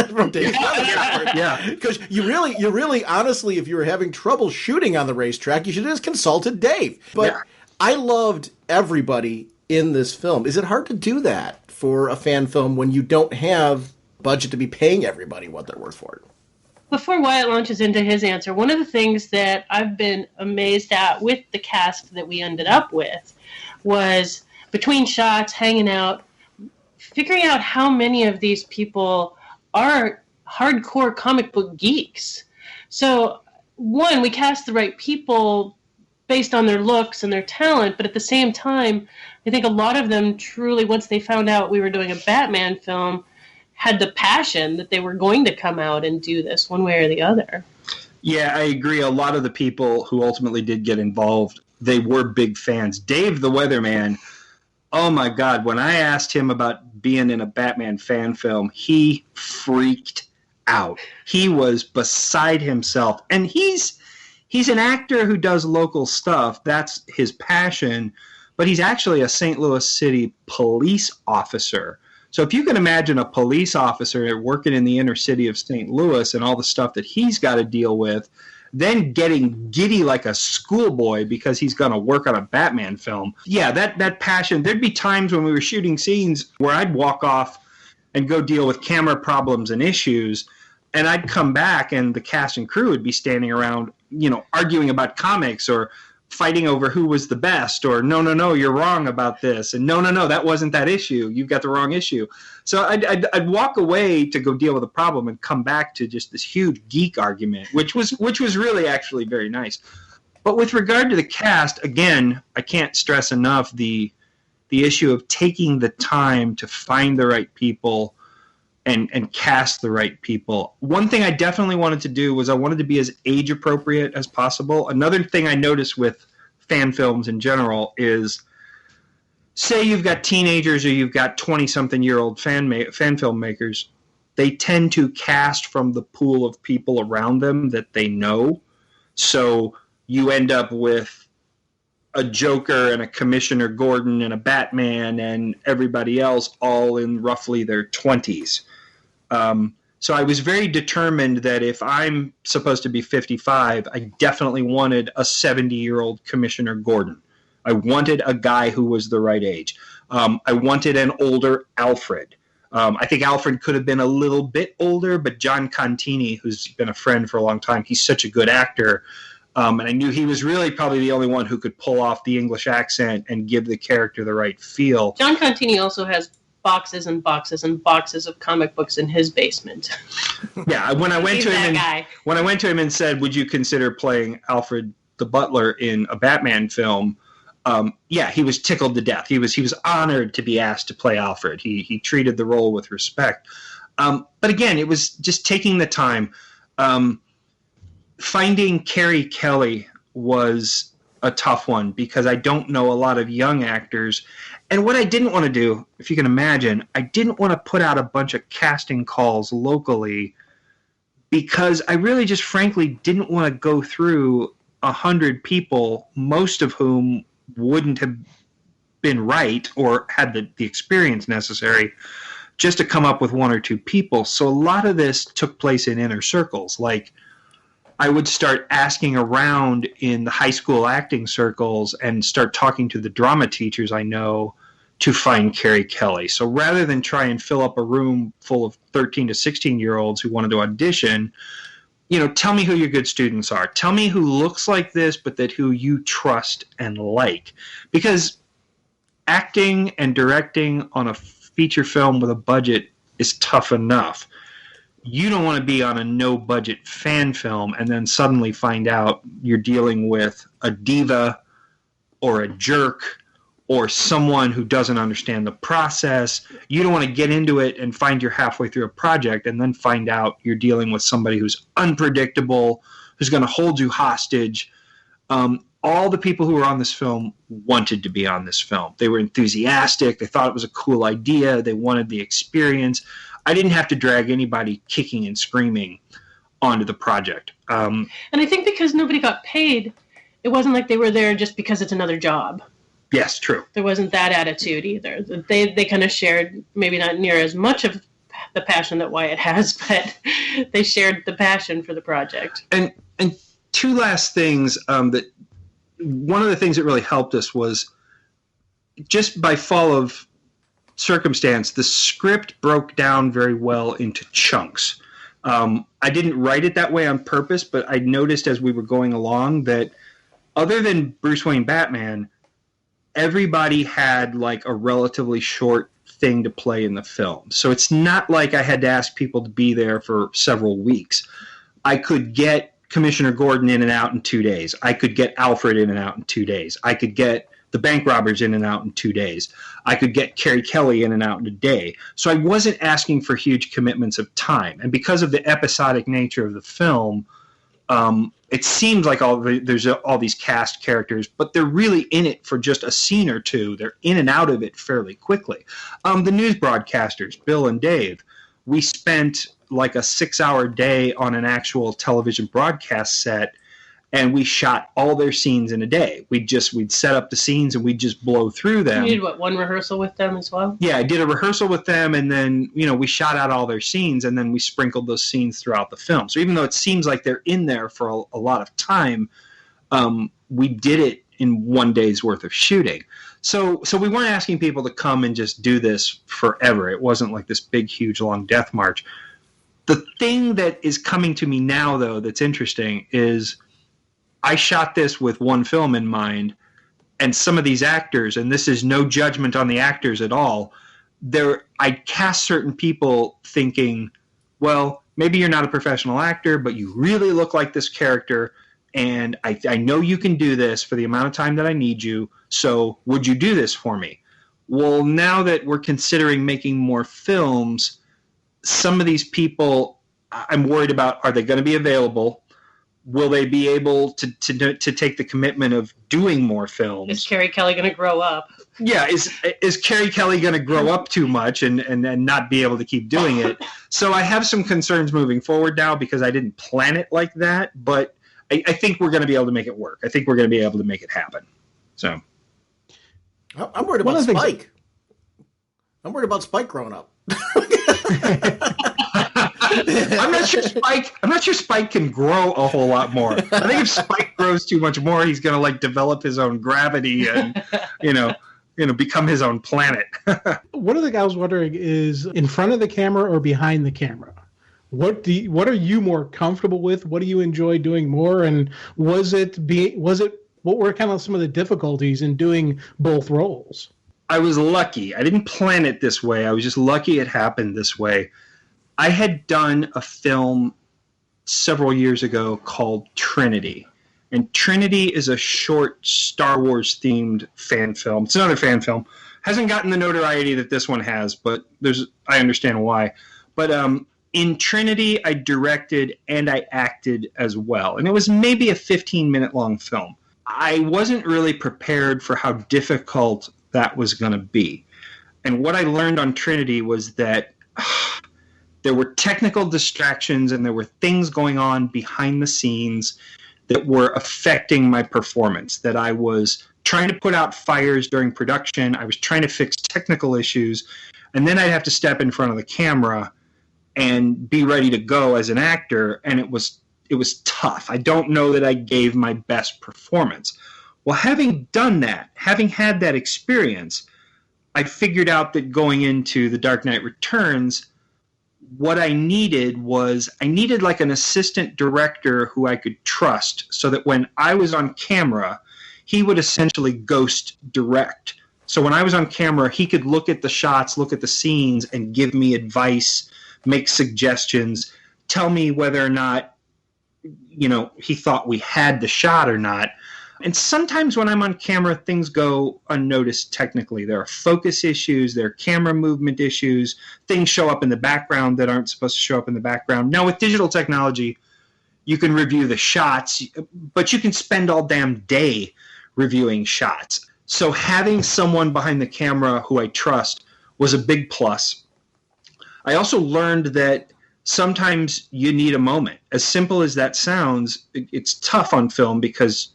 Speaker 1: from Dave.
Speaker 4: Yeah.
Speaker 1: Because you really, honestly, if you were having trouble shooting on the racetrack, you should have just consulted Dave. But
Speaker 4: Yeah.
Speaker 1: I loved everybody in this film. Is it hard to do that for a fan film when you don't have budget to be paying everybody what they're worth for it?
Speaker 3: Before Wyatt launches into his answer, one of the things that I've been amazed at with the cast that we ended up with was, between shots, hanging out, figuring out how many of these people are hardcore comic book geeks. So, one, we cast the right people based on their looks and their talent, but at the same time, I think a lot of them truly, once they found out we were doing a Batman film, had the passion that they were going to come out and do this one way or the other.
Speaker 4: Yeah, I agree. A lot of the people who ultimately did get involved, they were big fans. Dave the Weatherman, oh my God, when I asked him about being in a Batman fan film, he freaked out. He was beside himself. And he's an actor who does local stuff. That's his passion. But he's actually a St. Louis City police officer. So if you can imagine a police officer working in the inner city of St. Louis and all the stuff that he's got to deal with, then getting giddy like a schoolboy because he's going to work on a Batman film. Yeah, that passion. There'd be times when we were shooting scenes where I'd walk off and go deal with camera problems and issues, and I'd come back and the cast and crew would be standing around, arguing about comics or fighting over who was the best, or no, you're wrong about this, and no, that wasn't that issue. You've got the wrong issue. So I'd walk away to go deal with a problem and come back to just this huge geek argument, which was really actually very nice. But with regard to the cast, again, I can't stress enough the issue of taking the time to find the right people and cast the right people. One thing I definitely wanted to do was I wanted to be as age appropriate as possible. Another thing I noticed with fan films in general is, say you've got teenagers or you've got 20-something-year-old fan filmmakers, they tend to cast from the pool of people around them that they know. So you end up with a Joker and a Commissioner Gordon and a Batman and everybody else all in roughly their 20s. So I was very determined that if I'm supposed to be 55, I definitely wanted a 70-year-old Commissioner Gordon. I wanted a guy who was the right age. I wanted an older Alfred. I think Alfred could have been a little bit older, but John Contini, who's been a friend for a long time, he's such a good actor. And I knew he was really probably the only one who could pull off the English accent and give the character the right feel.
Speaker 3: John Contini also has boxes and boxes and boxes of comic books in his basement.
Speaker 4: Yeah, when I went to him and said, "Would you consider playing Alfred the Butler in a Batman film?" Yeah, he was tickled to death. He was honored to be asked to play Alfred. He treated the role with respect. But again, it was just taking the time. Finding Carrie Kelly was a tough one because I don't know a lot of young actors. And what I didn't want to do, if you can imagine, I didn't want to put out a bunch of casting calls locally because I really just frankly didn't want to go through 100 people, most of whom wouldn't have been right or had the experience necessary just to come up with one or two people. So a lot of this took place in inner circles. Like, I would start asking around in the high school acting circles and start talking to the drama teachers I know to find Carrie Kelly. So rather than try and fill up a room full of 13 to 16-year-olds who wanted to audition, tell me who your good students are. Tell me who looks like this, but that who you trust and like. Because acting and directing on a feature film with a budget is tough enough. You don't want to be on a no-budget fan film and then suddenly find out you're dealing with a diva or a jerk or someone who doesn't understand the process. You don't want to get into it and find you're halfway through a project and then find out you're dealing with somebody who's unpredictable, who's going to hold you hostage. All the people who were on this film wanted to be on this film. They were enthusiastic. They thought it was a cool idea. They wanted the experience. I didn't have to drag anybody kicking and screaming onto the project.
Speaker 3: And I think because nobody got paid, it wasn't like they were there just because it's another job.
Speaker 4: Yes, true.
Speaker 3: There wasn't that attitude either. They kind of shared maybe not near as much of the passion that Wyatt has, but they shared the passion for the project.
Speaker 4: And two last things that one of the things that really helped us was just by fall of circumstance, the script broke down very well into chunks. I didn't write it that way on purpose, but I noticed as we were going along that other than Bruce Wayne Batman, everybody had like a relatively short thing to play in the film. So it's not like I had to ask people to be there for several weeks. I could get Commissioner Gordon in and out in 2 days. I could get Alfred in and out in 2 days. I could get the bank robbers in and out in 2 days. I could get Carrie Kelly in and out in a day. So I wasn't asking for huge commitments of time. And because of the episodic nature of the film, it seems like there's all these cast characters, but they're really in it for just a scene or two. They're in and out of it fairly quickly. The news broadcasters, Bill and Dave, we spent like a 6-hour day on an actual television broadcast set, and we shot all their scenes in a day. We'd set up the scenes and we'd just blow through them.
Speaker 3: You did one rehearsal with them as well?
Speaker 4: Yeah, I did a rehearsal with them, and then we shot out all their scenes, and then we sprinkled those scenes throughout the film. So even though it seems like they're in there for a lot of time, we did it in 1 day's worth of shooting. So we weren't asking people to come and just do this forever. It wasn't like this big, huge, long death march. The thing that is coming to me now, though, that's interesting is I shot this with one film in mind, and some of these actors, and this is no judgment on the actors at all, I cast certain people thinking, well, maybe you're not a professional actor, but you really look like this character, and I know you can do this for the amount of time that I need you, so would you do this for me? Well, now that we're considering making more films, some of these people I'm worried about, are they going to be available? Will they be able to take the commitment of doing more films?
Speaker 3: Is Carrie Kelly going to grow up?
Speaker 4: Yeah, is Carrie Kelly going to grow up too much and not be able to keep doing it? So I have some concerns moving forward now because I didn't plan it like that, but I think we're going to be able to make it work. I think we're going to be able to make it happen. So
Speaker 1: I'm worried about Spike. I'm worried about Spike growing up.
Speaker 4: I'm not sure Spike can grow a whole lot more. I think if Spike grows too much more, he's going to like develop his own gravity and become his own planet.
Speaker 2: One of the things I was wondering is in front of the camera or behind the camera. What are you more comfortable with? What do you enjoy doing more? And was it what were kind of some of the difficulties in doing both roles?
Speaker 4: I was lucky. I didn't plan it this way. I was just lucky it happened this way. I had done a film several years ago called Trinity. And Trinity is a short Star Wars themed fan film. It's another fan film. Hasn't gotten the notoriety that this one has, but I understand why. But in Trinity, I directed and I acted as well. And it was maybe a 15-minute long film. I wasn't really prepared for how difficult that was going to be. And what I learned on Trinity was that there were technical distractions and there were things going on behind the scenes that were affecting my performance, that I was trying to put out fires during production. I was trying to fix technical issues. And then I'd have to step in front of the camera and be ready to go as an actor. And it was tough. I don't know that I gave my best performance. Well, having done that, having had that experience, I figured out that going into The Dark Knight Returns, what I needed like an assistant director who I could trust, so that when I was on camera, he would essentially ghost direct. So when I was on camera, he could look at the shots, look at the scenes, and give me advice, make suggestions, tell me whether or not, he thought we had the shot or not. And sometimes when I'm on camera, things go unnoticed technically. There are focus issues, there are camera movement issues, things show up in the background that aren't supposed to show up in the background. Now, with digital technology, you can review the shots, but you can spend all damn day reviewing shots. So having someone behind the camera who I trust was a big plus. I also learned that sometimes you need a moment. As simple as that sounds, it's tough on film because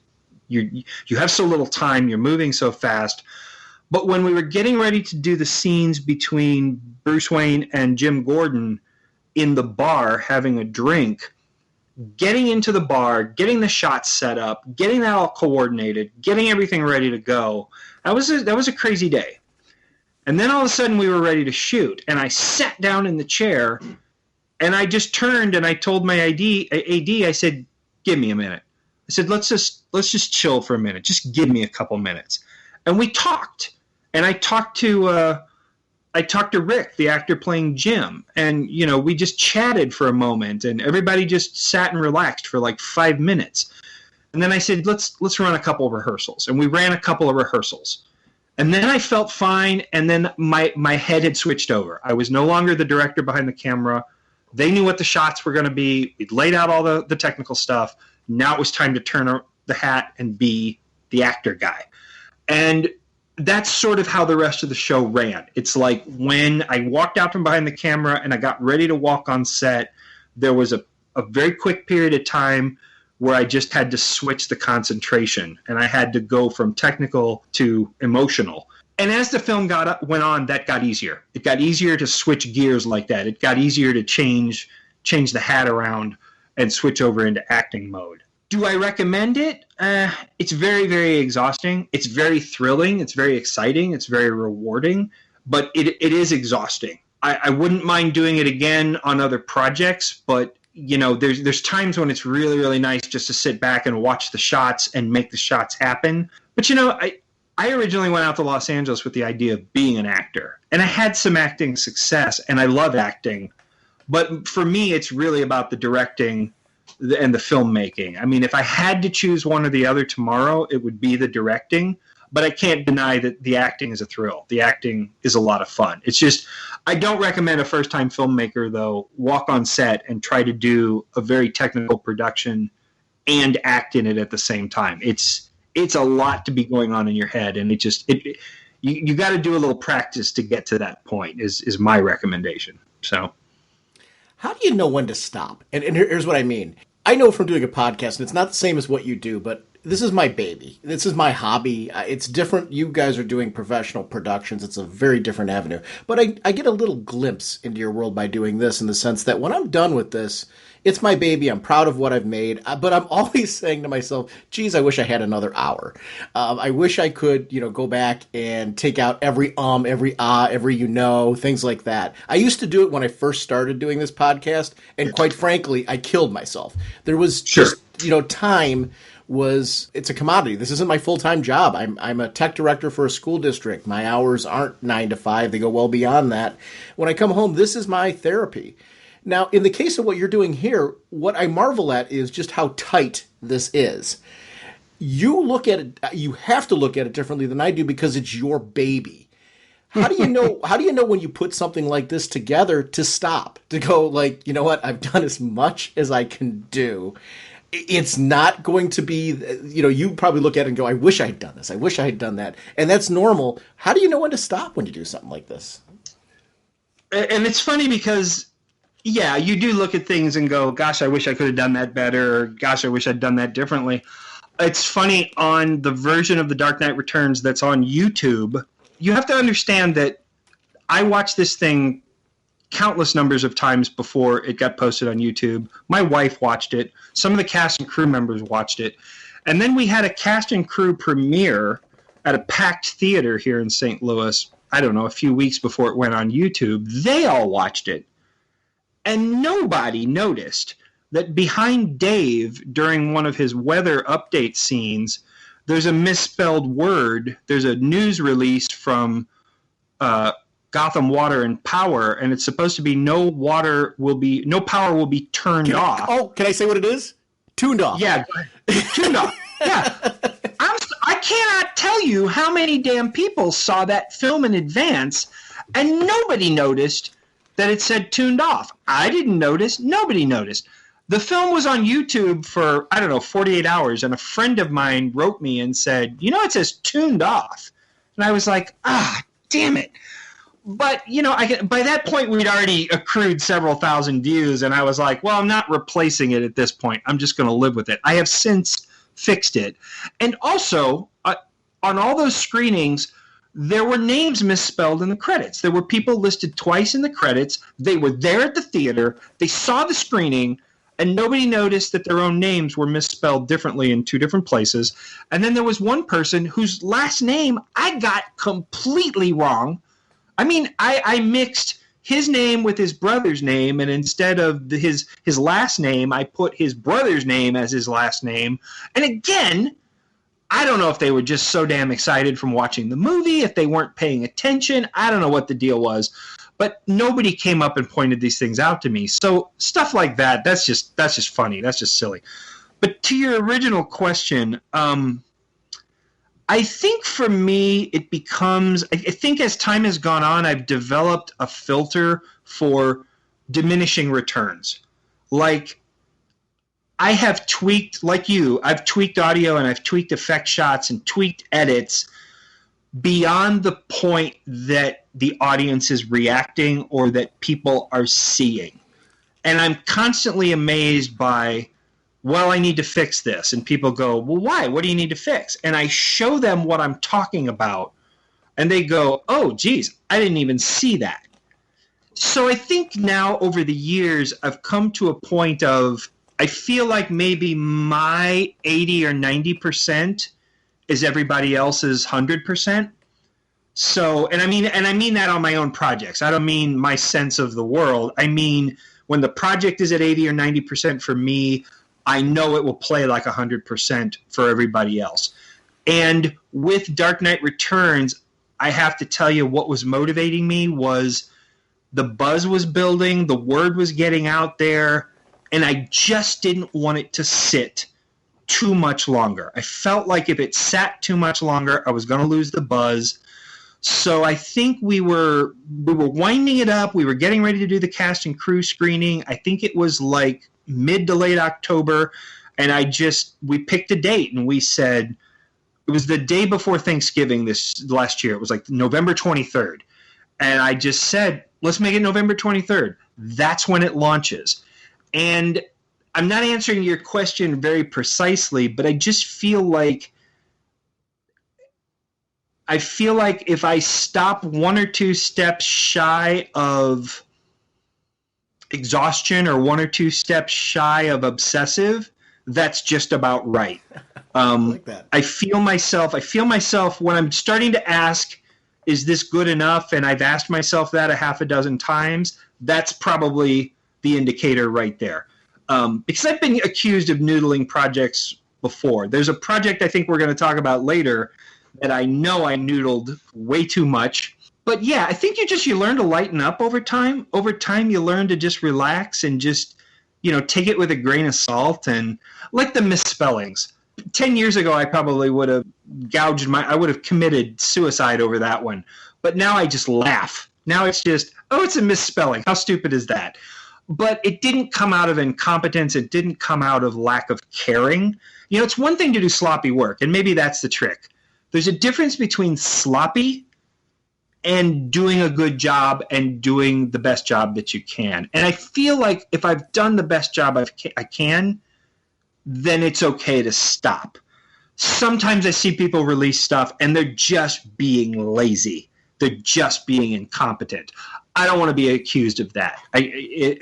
Speaker 4: you have so little time, you're moving so fast. But when we were getting ready to do the scenes between Bruce Wayne and Jim Gordon in the bar having a drink, getting into the bar, getting the shots set up, getting that all coordinated, getting everything ready to go, that was a crazy day. And then all of a sudden we were ready to shoot, and I sat down in the chair, and I just turned and I told my AD, I said, give me a minute. I said, let's just chill for a minute. Just give me a couple minutes. And we talked. And I talked to Rick, the actor playing Jim. And, we just chatted for a moment. And everybody just sat and relaxed for like 5 minutes. And then I said, let's run a couple of rehearsals. And we ran a couple of rehearsals. And then I felt fine. And then my head had switched over. I was no longer the director behind the camera. They knew what the shots were going to be. We'd laid out all the technical stuff. Now it was time to turn the hat and be the actor guy. And that's sort of how the rest of the show ran. It's like when I walked out from behind the camera and I got ready to walk on set, there was a very quick period of time where I just had to switch the concentration. And I had to go from technical to emotional. And as the film went on, that got easier. It got easier to switch gears like that. It got easier to change the hat around and switch over into acting mode. Do I recommend it? It's very, very exhausting. It's very thrilling. It's very exciting. It's very rewarding. But it is exhausting. I wouldn't mind doing it again on other projects, but there's times when it's really, really nice just to sit back and watch the shots and make the shots happen. But I originally went out to Los Angeles with the idea of being an actor. And I had some acting success, and I love acting. But for me, it's really about the directing and the filmmaking. I mean, if I had to choose one or the other tomorrow, it would be the directing. But I can't deny that the acting is a thrill. The acting is a lot of fun. It's just, I don't recommend a first-time filmmaker, though, walk on set and try to do a very technical production and act in it at the same time. It's a lot to be going on in your head, and you got to do a little practice to get to that point. Is my recommendation. So.
Speaker 1: How do you know when to stop? And here's what I mean. I know from doing a podcast, and it's not the same as what you do, but this is my baby. This is my hobby. It's different. You guys are doing professional productions. It's a very different avenue. But I get a little glimpse into your world by doing this, in the sense that when I'm done with this, It's my baby. I'm proud of what I've made, but I'm always saying to myself, geez, I wish I had another hour. I wish I could, go back and take out every every every things like that. I used to do it when I first started doing this podcast, and quite frankly, I killed myself. There was just, time it's a commodity. This isn't my full-time job. I'm a tech director for a school district. My hours aren't 9 to 5. They go well beyond that. When I come home, this is my therapy. Now, in the case of what you're doing here, what I marvel at is just how tight this is. You look at it, you have to look at it differently than I do because it's your baby. How do you know when you put something like this together to stop, to go like, you know what, I've done as much as I can do. It's not going to be, you probably look at it and go, I wish I had done this. I wish I had done that. And that's normal. How do you know when to stop when you do something like this?
Speaker 4: And it's funny because, yeah, you do look at things and go, gosh, I wish I could have done that better. Or, gosh, I wish I'd done that differently. It's funny, on the version of The Dark Knight Returns that's on YouTube, you have to understand that I watched this thing countless numbers of times before it got posted on YouTube. My wife watched it. Some of the cast and crew members watched it. And then we had a cast and crew premiere at a packed theater here in St. Louis, I don't know, a few weeks before it went on YouTube. They all watched it. And nobody noticed that behind Dave, during one of his weather update scenes, there's a misspelled word. There's a news release from Gotham Water and Power, and it's supposed to be no power will be turned off.
Speaker 1: Oh, can I say what it is? Tuned off.
Speaker 4: Yeah, tuned off. Yeah. I cannot tell you how many damn people saw that film in advance, and nobody noticed that it said tuned off. I didn't notice. Nobody noticed. The film was on YouTube for, 48 hours, and a friend of mine wrote me and said, it says tuned off. And I was like, damn it. But, by that point, we'd already accrued several thousand views, and I was like, well, I'm not replacing it at this point. I'm just going to live with it. I have since fixed it. And also, on all those screenings, there were names misspelled in the credits. There were people listed twice in the credits. They were there at the theater. They saw the screening, and nobody noticed that their own names were misspelled differently in two different places. And then there was one person whose last name I got completely wrong. I mean, I mixed his name with his brother's name, and instead of his last name, I put his brother's name as his last name. And again, I don't know if they were just so damn excited from watching the movie, if they weren't paying attention. I don't know what the deal was. But nobody came up and pointed these things out to me. So stuff like that, that's just funny. That's just silly. But to your original question, I think for me it becomes – I think as time has gone on, I've developed a filter for diminishing returns. Like I have tweaked – like you, I've tweaked audio and I've tweaked effect shots and tweaked edits beyond the point that the audience is reacting or that people are seeing. And I'm constantly amazed by, well, I need to fix this. And people go, well, why? What do you need to fix? And I show them what I'm talking about. And they go, oh, geez, I didn't even see that. So I think now over the years, I've come to a point of, I feel like maybe my 80 or 90% is everybody else's 100%. So, and I mean that on my own projects. I don't mean my sense of the world. I mean, when the project is at 80 or 90% for me, I know it will play like 100% for everybody else. And with Dark Knight Returns, I have to tell you what was motivating me was the buzz was building, the word was getting out there, and I just didn't want it to sit too much longer. I felt like if it sat too much longer, I was going to lose the buzz. So I think we were winding it up. We were getting ready to do the cast and crew screening. I think it was like mid to late October, and we picked a date, and we said it was the day before Thanksgiving this last year. It was like November 23rd. And I just said, let's make it November 23rd. That's when it launches. And I'm not answering your question very precisely, but I just feel like if I stop one or two steps shy of exhaustion or one or two steps shy of obsessive, that's just about right.
Speaker 1: I like that.
Speaker 4: I feel myself when I'm starting to ask, is this good enough? And I've asked myself that a half a dozen times. That's probably the indicator right there. Because I've been accused of noodling projects before. There's a project I think we're going to talk about later that I know I noodled way too much. But yeah, I think you learn to lighten up over time. Over time, you learn to just relax and just, take it with a grain of salt. And like the misspellings. 10 years ago, I probably would have I would have committed suicide over that one. But now I just laugh. Now it's just, it's a misspelling. How stupid is that? But it didn't come out of incompetence. It didn't come out of lack of caring. It's one thing to do sloppy work, and maybe that's the trick. There's a difference between sloppy and doing a good job and doing the best job that you can. And I feel like if I've done the best job I can, then it's okay to stop. Sometimes I see people release stuff and they're just being lazy. They're just being incompetent. I don't want to be accused of that.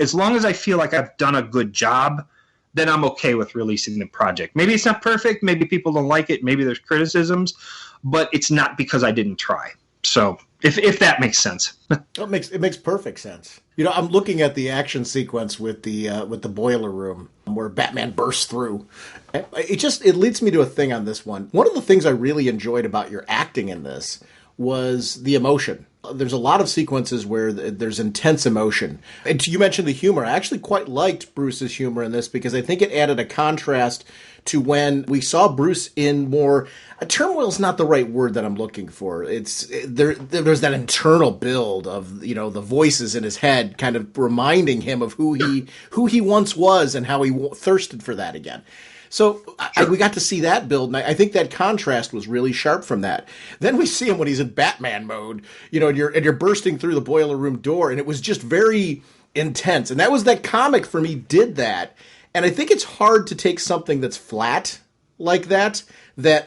Speaker 4: As long as I feel like I've done a good job, then I'm okay with releasing the project. Maybe it's not perfect. Maybe people don't like it. Maybe there's criticisms, but it's not because I didn't try. So if that makes sense.
Speaker 1: It makes perfect sense. I'm looking at the action sequence with the boiler room where Batman bursts through. It leads me to a thing on this one. One of the things I really enjoyed about your acting in this was the emotion. There's a lot of sequences where there's intense emotion. And you mentioned the humor. I actually quite liked Bruce's humor in this because I think it added a contrast to when we saw Bruce in more... turmoil is not the right word that I'm looking for. There's that internal build of, the voices in his head kind of reminding him of who he once was and how he thirsted for that again. So we got to see that build, and I think that contrast was really sharp from that. Then we see him when he's in Batman mode, and you're bursting through the boiler room door, and it was just very intense. And that comic for me did that. And I think it's hard to take something that's flat like that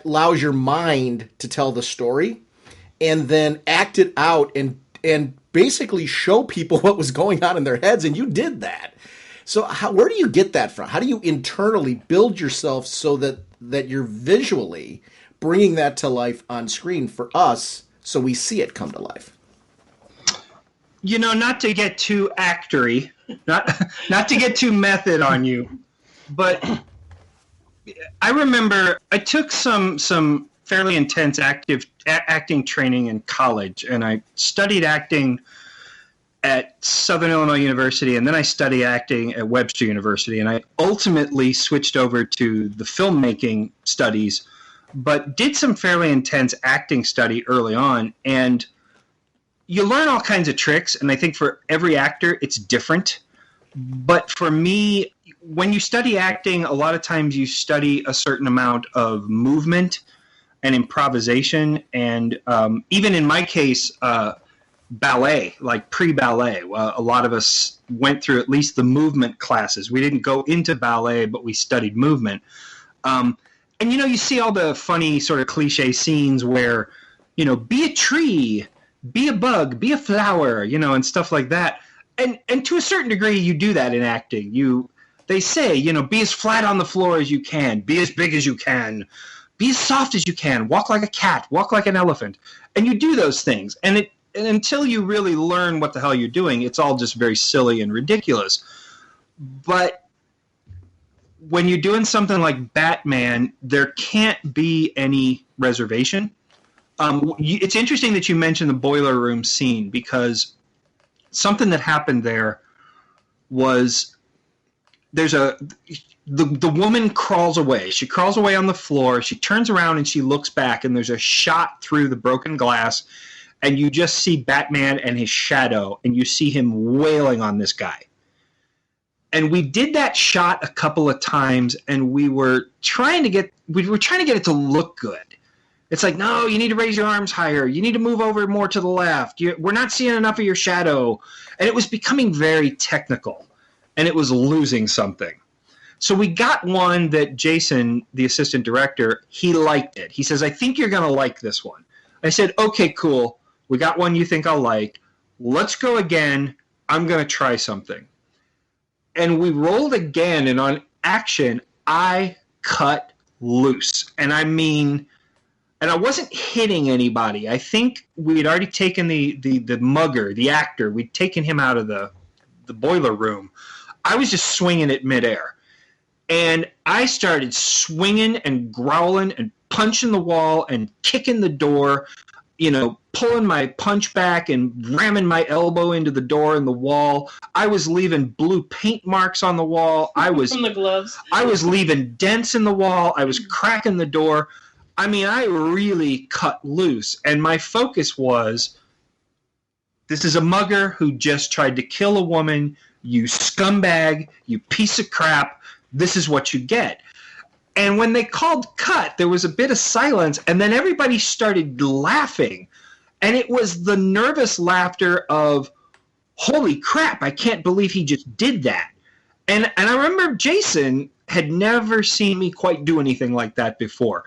Speaker 1: allows your mind to tell the story, and then act it out and basically show people what was going on in their heads, and you did that. So where do you get that from? How do you internally build yourself so that you're visually bringing that to life on screen for us so we see it come to life?
Speaker 4: Not to get too actory, not to get too method on you, but I remember I took some fairly intense acting training in college, and I studied acting at Southern Illinois University, and then I studied acting at Webster University, and I ultimately switched over to the filmmaking studies, but did some fairly intense acting study early on, and you learn all kinds of tricks, and I think for every actor it's different. But for me, when you study acting, a lot of times you study a certain amount of movement and improvisation, and even in my case, ballet, like pre-ballet. A lot of us went through at least the movement classes. We didn't go into ballet, but we studied movement. And, you see all the funny sort of cliche scenes where, be a tree, be a bug, be a flower, and stuff like that. And to a certain degree, you do that in acting. They say, be as flat on the floor as you can, be as big as you can, be as soft as you can, walk like a cat, walk like an elephant. And you do those things. And until you really learn what the hell you're doing, it's all just very silly and ridiculous. But when you're doing something like Batman, there can't be any reservation. It's interesting that you mentioned the boiler room scene, because something that happened there was the woman crawls away. She crawls away on the floor. She turns around and she looks back, and there's a shot through the broken glass, and you just see Batman and his shadow, and you see him wailing on this guy. And we did that shot a couple of times, and we were trying to get it to look good. It's like, no, you need to raise your arms higher. You need to move over more to the left. We're not seeing enough of your shadow. And it was becoming very technical, and it was losing something. So we got one that Jason, the assistant director, he liked it. He says, I think you're going to like this one. I said, okay, cool. We got one you think I'll like. Let's go again. I'm going to try something. And we rolled again, and on action, I cut loose. And I mean, and I wasn't hitting anybody. I think we had already taken the mugger, the actor, we'd taken him out of the boiler room. I was just swinging it midair. And I started swinging and growling and punching the wall and kicking the door, you know, pulling my punch back and ramming my elbow into the door and the wall. I was leaving blue paint marks on the wall.
Speaker 3: From the gloves.
Speaker 4: I was leaving dents in the wall. I was cracking the door. I mean, I really cut loose. And my focus was, this is a mugger who just tried to kill a woman. You scumbag, you piece of crap. This is what you get. And when they called cut, there was a bit of silence, and then everybody started laughing. And it was the nervous laughter of, holy crap, I can't believe he just did that. And I remember Jason had never seen me quite do anything like that before.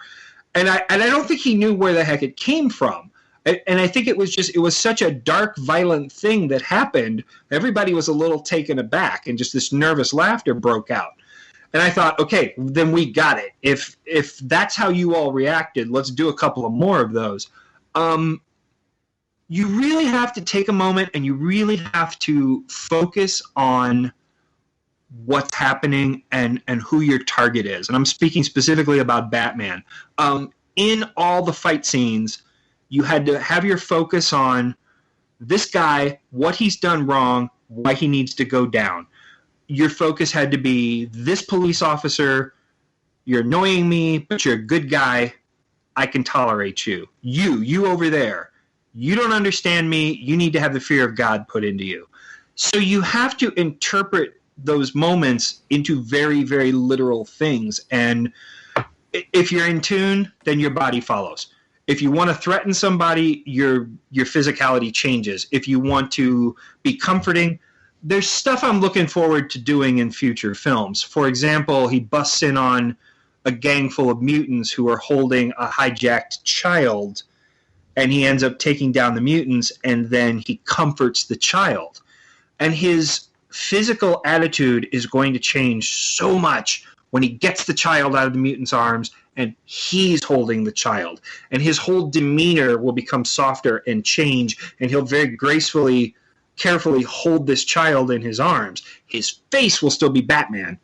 Speaker 4: And I don't think he knew where the heck it came from. And I think it was such a dark, violent thing that happened. Everybody was a little taken aback, and just this nervous laughter broke out. And I thought, okay, then we got it. If that's how you all reacted, let's do a couple of more of those. You really have to take a moment, and you really have to focus on what's happening and who your target is. And I'm speaking specifically about Batman. In all the fight scenes, you had to have your focus on this guy, what he's done wrong, why he needs to go down. Your focus had to be, this police officer, you're annoying me, but you're a good guy. I can tolerate you. You over there, you don't understand me. You need to have the fear of God put into you. So you have to interpret those moments into very, very literal things. And if you're in tune, then your body follows. If you want to threaten somebody, your physicality changes. If you want to be comforting, there's stuff I'm looking forward to doing in future films. For example, he busts in on a gang full of mutants who are holding a hijacked child, and he ends up taking down the mutants, and then he comforts the child. And his physical attitude is going to change so much when he gets the child out of the mutant's arms and he's holding the child. And his whole demeanor will become softer and change, and he'll very gracefully, carefully hold this child in his arms. His face will still be Batman,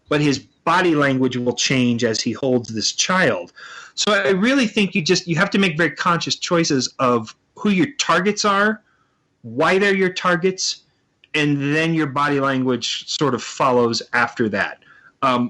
Speaker 4: but his body language will change as he holds this child. So I really think you have to make very conscious choices of who your targets are, why they're your targets, and then your body language sort of follows after that.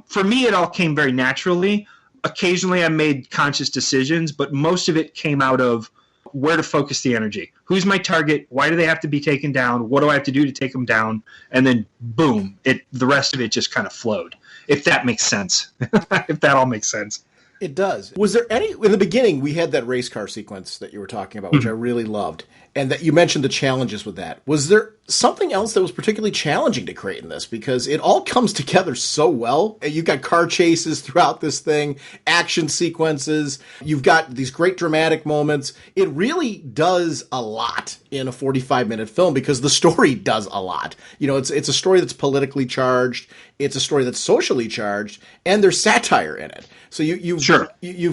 Speaker 4: For me, it all came very naturally. Occasionally I made conscious decisions, but most of it came out of where to focus the energy. Who's my target? Why do they have to be taken down? What do I have to do to take them down? And then, boom, the rest of it just kind of flowed. If that makes sense. If that all makes sense.
Speaker 1: It does. Was there any, in the beginning, we had that race car sequence that you were talking about, which I really loved, and that you mentioned the challenges with that. Was there something else that was particularly challenging to create in this? Because it all comes together so well. You've got car chases throughout this thing, action sequences. You've got these great dramatic moments. It really does a lot in a 45-minute film because the story does a lot. You know, it's a story that's politically charged. It's a story that's socially charged, and there's satire in it. So you've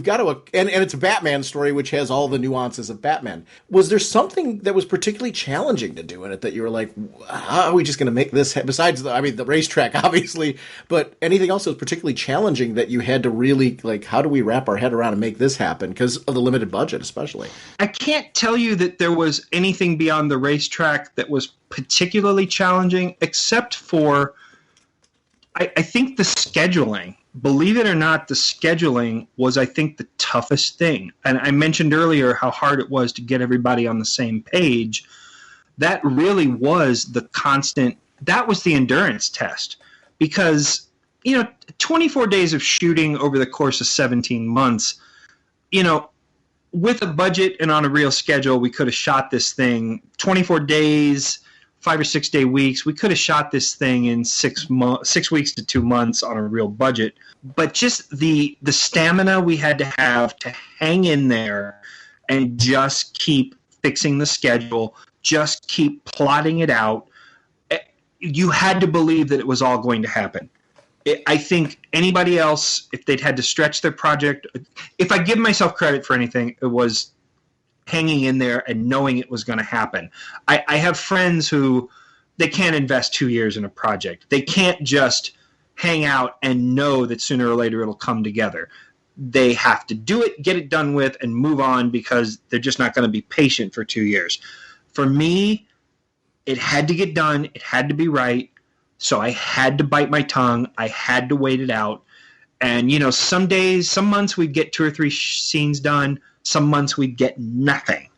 Speaker 1: got to, and it's a Batman story, which has all the nuances of Batman. Was there something that was particularly challenging to do in it that you were like, how are we just going to make this, besides the racetrack, obviously, but anything else that was particularly challenging that you had to really, like, how do we wrap our head around and make this happen because of the limited budget, especially?
Speaker 4: I can't tell you that there was anything beyond the racetrack that was particularly challenging, except for, I think the scheduling. Believe it or not, the scheduling was, I think, the toughest thing. And I mentioned earlier how hard it was to get everybody on the same page. That really was the constant, that was the endurance test. Because, 24 days of shooting over the course of 17 months, with a budget and on a real schedule, we could have shot this thing 24 days, 5 or 6 day weeks. We could have shot this thing in 6 weeks to 2 months on a real budget. But just the stamina we had to have to hang in there and just keep fixing the schedule, just keep plotting it out. you had to believe that it was all going to happen. I think anybody else, if they'd had to stretch their project, if I give myself credit for anything, it was hanging in there and knowing it was going to happen. I have friends who, they can't invest 2 years in a project. They can't just hang out and know that sooner or later it'll come together. They have to do it, get it done with, and move on because they're just not going to be patient for 2 years. For me, it had to get done. It had to be right. So I had to bite my tongue. I had to wait it out. And, you know, some days, some months we'd get 2 or 3 scenes done. Some months we'd get nothing.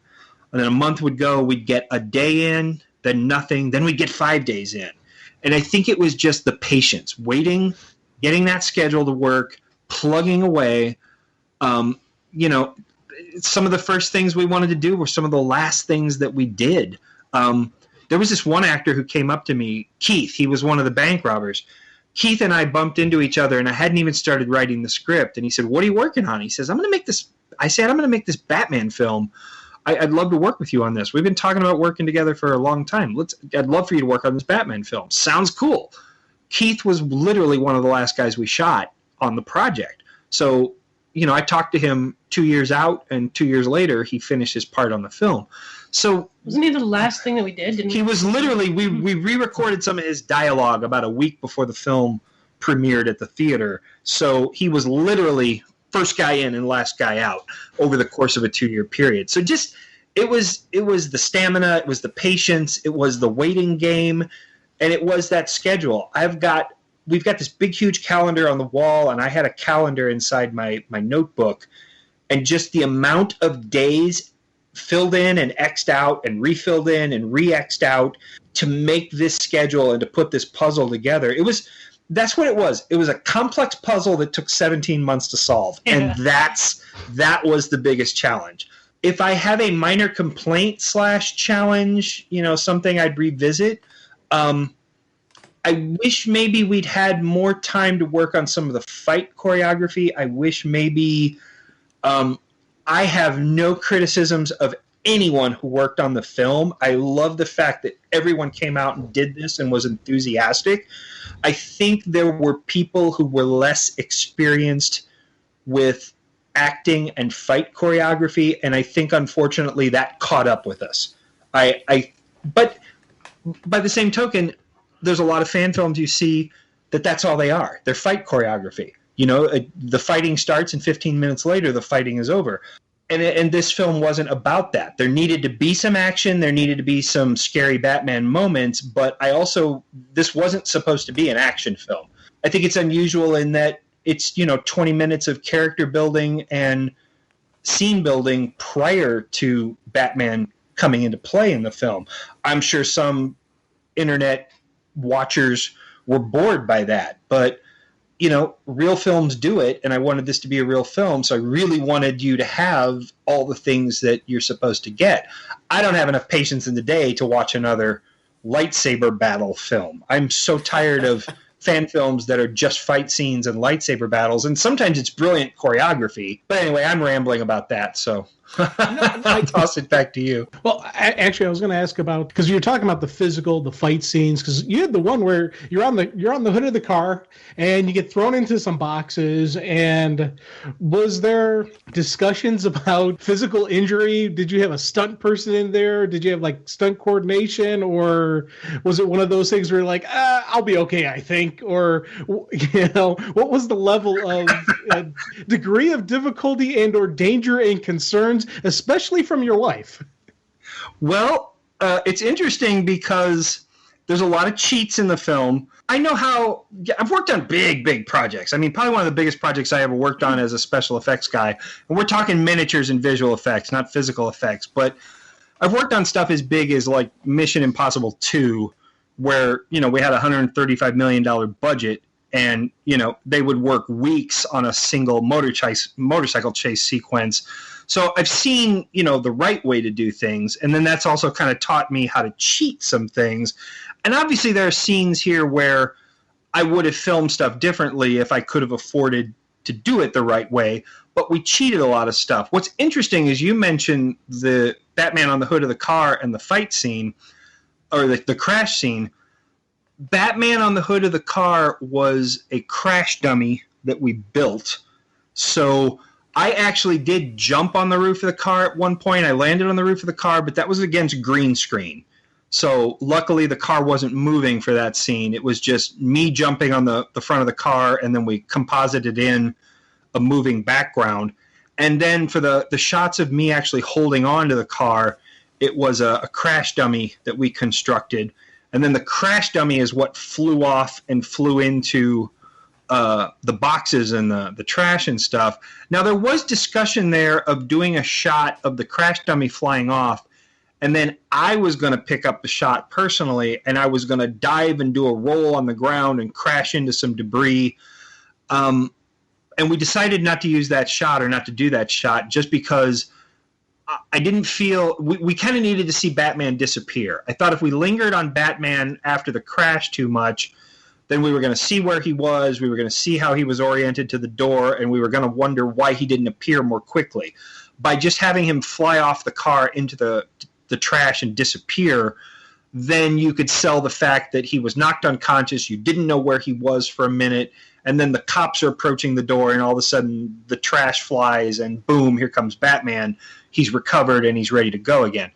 Speaker 4: And then a month would go, we'd get a day in, then nothing. Then we'd get 5 days in. And I think it was just the patience, waiting, getting that schedule to work, plugging away. You know, some of the first things we wanted to do were some of the last things that we did. There was this one actor who came up to me, Keith. He was one of the bank robbers. Keith and I bumped into each other, and I hadn't even started writing the script. And he said, "What are you working on?" He says, "I'm going to make this." I said, "I'm going to make this Batman film. I'd love to work with you on this. We've been talking about working together for a long time. I'd love for you to work on this Batman film. Sounds cool." Keith was literally one of the last guys we shot on the project. So, you know, I talked to him 2 years out, and 2 years later, he finished his part on the film. So
Speaker 3: wasn't he the last thing that we did?
Speaker 4: He was literally, we re-recorded some of his dialogue about a week before the film premiered at the theater. So he was literally first guy in and last guy out over the course of a 2 year period. So just, it was the stamina, it was the patience, it was the waiting game, and it was that schedule. We've got this big, huge calendar on the wall, and I had a calendar inside my notebook, and just the amount of days filled in and X'd out and refilled in and re-X'd out to make this schedule and to put this puzzle together. That's what it was. It was a complex puzzle that took 17 months to solve. Yeah. And that was the biggest challenge. If I have a minor complaint / challenge, you know, something I'd revisit, I wish maybe we'd had more time to work on some of the fight choreography. I wish maybe I have no criticisms of anyone who worked on the film. I love the fact that everyone came out and did this and was enthusiastic. I think there were people who were less experienced with acting and fight choreography, and I think unfortunately that caught up with us. But by the same token, there's a lot of fan films you see that's all they are. They're fight choreography. You know, the fighting starts and 15 minutes later the fighting is over. And this film wasn't about that. There needed to be some action. There needed to be some scary Batman moments. But this wasn't supposed to be an action film. I think it's unusual in that it's, 20 minutes of character building and scene building prior to Batman coming into play in the film. I'm sure some internet watchers were bored by that, but real films do it, and I wanted this to be a real film, so I really wanted you to have all the things that you're supposed to get. I don't have enough patience in the day to watch another lightsaber battle film. I'm so tired of fan films that are just fight scenes and lightsaber battles, and sometimes it's brilliant choreography. But anyway, I'm rambling about that, so I toss it back to you.
Speaker 2: Well, actually, I was going to ask about, because you're talking about the fight scenes, because you had the one where you're on the hood of the car and you get thrown into some boxes. And was there discussions about physical injury? Did you have a stunt person in there? Did you have like stunt coordination, or was it one of those things where you're like, I'll be okay, I think? Or what was the level of degree of difficulty and or danger and concerns, especially from your wife?
Speaker 4: Well, it's interesting because there's a lot of cheats in the film. I know how I've worked on big projects. I mean, probably one of the biggest projects I ever worked on as a special effects guy. And we're talking miniatures and visual effects, not physical effects. But I've worked on stuff as big as like Mission Impossible 2, where, we had a $135 million budget. And, they would work weeks on a single motorcycle chase sequence. So I've seen, the right way to do things. And then that's also kind of taught me how to cheat some things. And obviously there are scenes here where I would have filmed stuff differently if I could have afforded to do it the right way. But we cheated a lot of stuff. What's interesting is you mentioned the Batman on the hood of the car and the fight scene, or the crash scene. Batman on the hood of the car was a crash dummy that we built. So I actually did jump on the roof of the car at one point. I landed on the roof of the car, but that was against green screen. So luckily the car wasn't moving for that scene. It was just me jumping on the front of the car, and then we composited in a moving background. And then for the shots of me actually holding on to the car, it was a crash dummy that we constructed. And then the crash dummy is what flew off and flew into the boxes and the trash and stuff. Now, there was discussion there of doing a shot of the crash dummy flying off, and then I was going to pick up the shot personally, and I was going to dive and do a roll on the ground and crash into some debris. And we decided not to use that shot, or not to do that shot, just because I didn't feel we kind of needed to see Batman disappear. I thought if we lingered on Batman after the crash too much, then we were going to see where he was, we were going to see how he was oriented to the door, and we were going to wonder why he didn't appear more quickly. By just having him fly off the car into the trash and disappear, then you could sell the fact that he was knocked unconscious, you didn't know where he was for a minute, and then the cops are approaching the door, and all of a sudden the trash flies, and boom, here comes Batman. He's recovered, and he's ready to go again.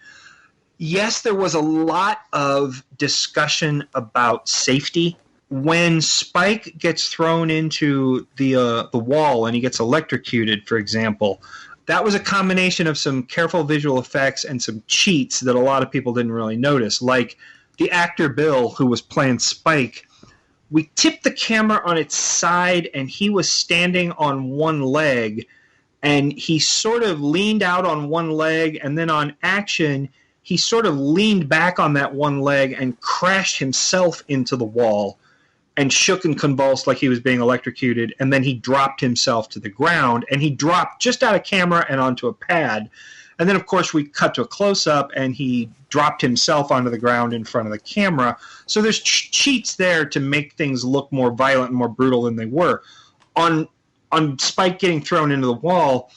Speaker 4: Yes, there was a lot of discussion about safety. When Spike gets thrown into the wall and he gets electrocuted, for example, that was a combination of some careful visual effects and some cheats that a lot of people didn't really notice. Like the actor Bill, who was playing Spike, we tipped the camera on its side, and he was standing on one leg, and he sort of leaned out on one leg, and then on action, he sort of leaned back on that one leg and crashed himself into the wall and shook and convulsed like he was being electrocuted, and then he dropped himself to the ground, and he dropped just out of camera and onto a pad. And then, of course, we cut to a close-up, and he dropped himself onto the ground in front of the camera. So there's cheats there to make things look more violent and more brutal than they were. On Spike getting thrown into the wall,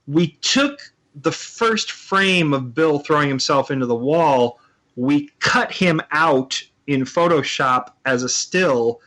Speaker 4: we took the first frame of Bill throwing himself into the wall, we cut him out in Photoshop as a still,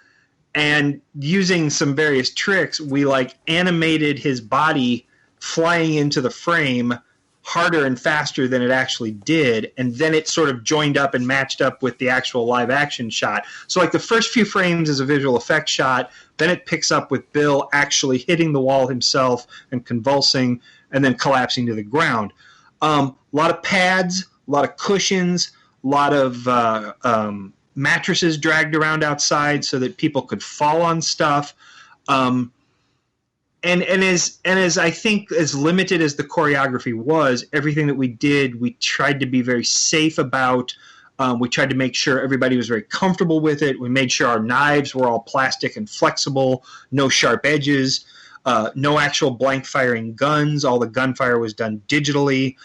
Speaker 4: and using some various tricks, we animated his body flying into the frame harder and faster than it actually did, and then it sort of joined up and matched up with the actual live action shot. So the first few frames is a visual effect shot, then it picks up with Bill actually hitting the wall himself and convulsing and then collapsing to the ground. A lot of pads, a lot of cushions, a lot of mattresses dragged around outside so that people could fall on stuff. And as I think as limited as the choreography was, everything that we did, we tried to be very safe about. We tried to make sure everybody was very comfortable with it. We made sure our knives were all plastic and flexible, no sharp edges, no actual blank firing guns. All the gunfire was done digitally.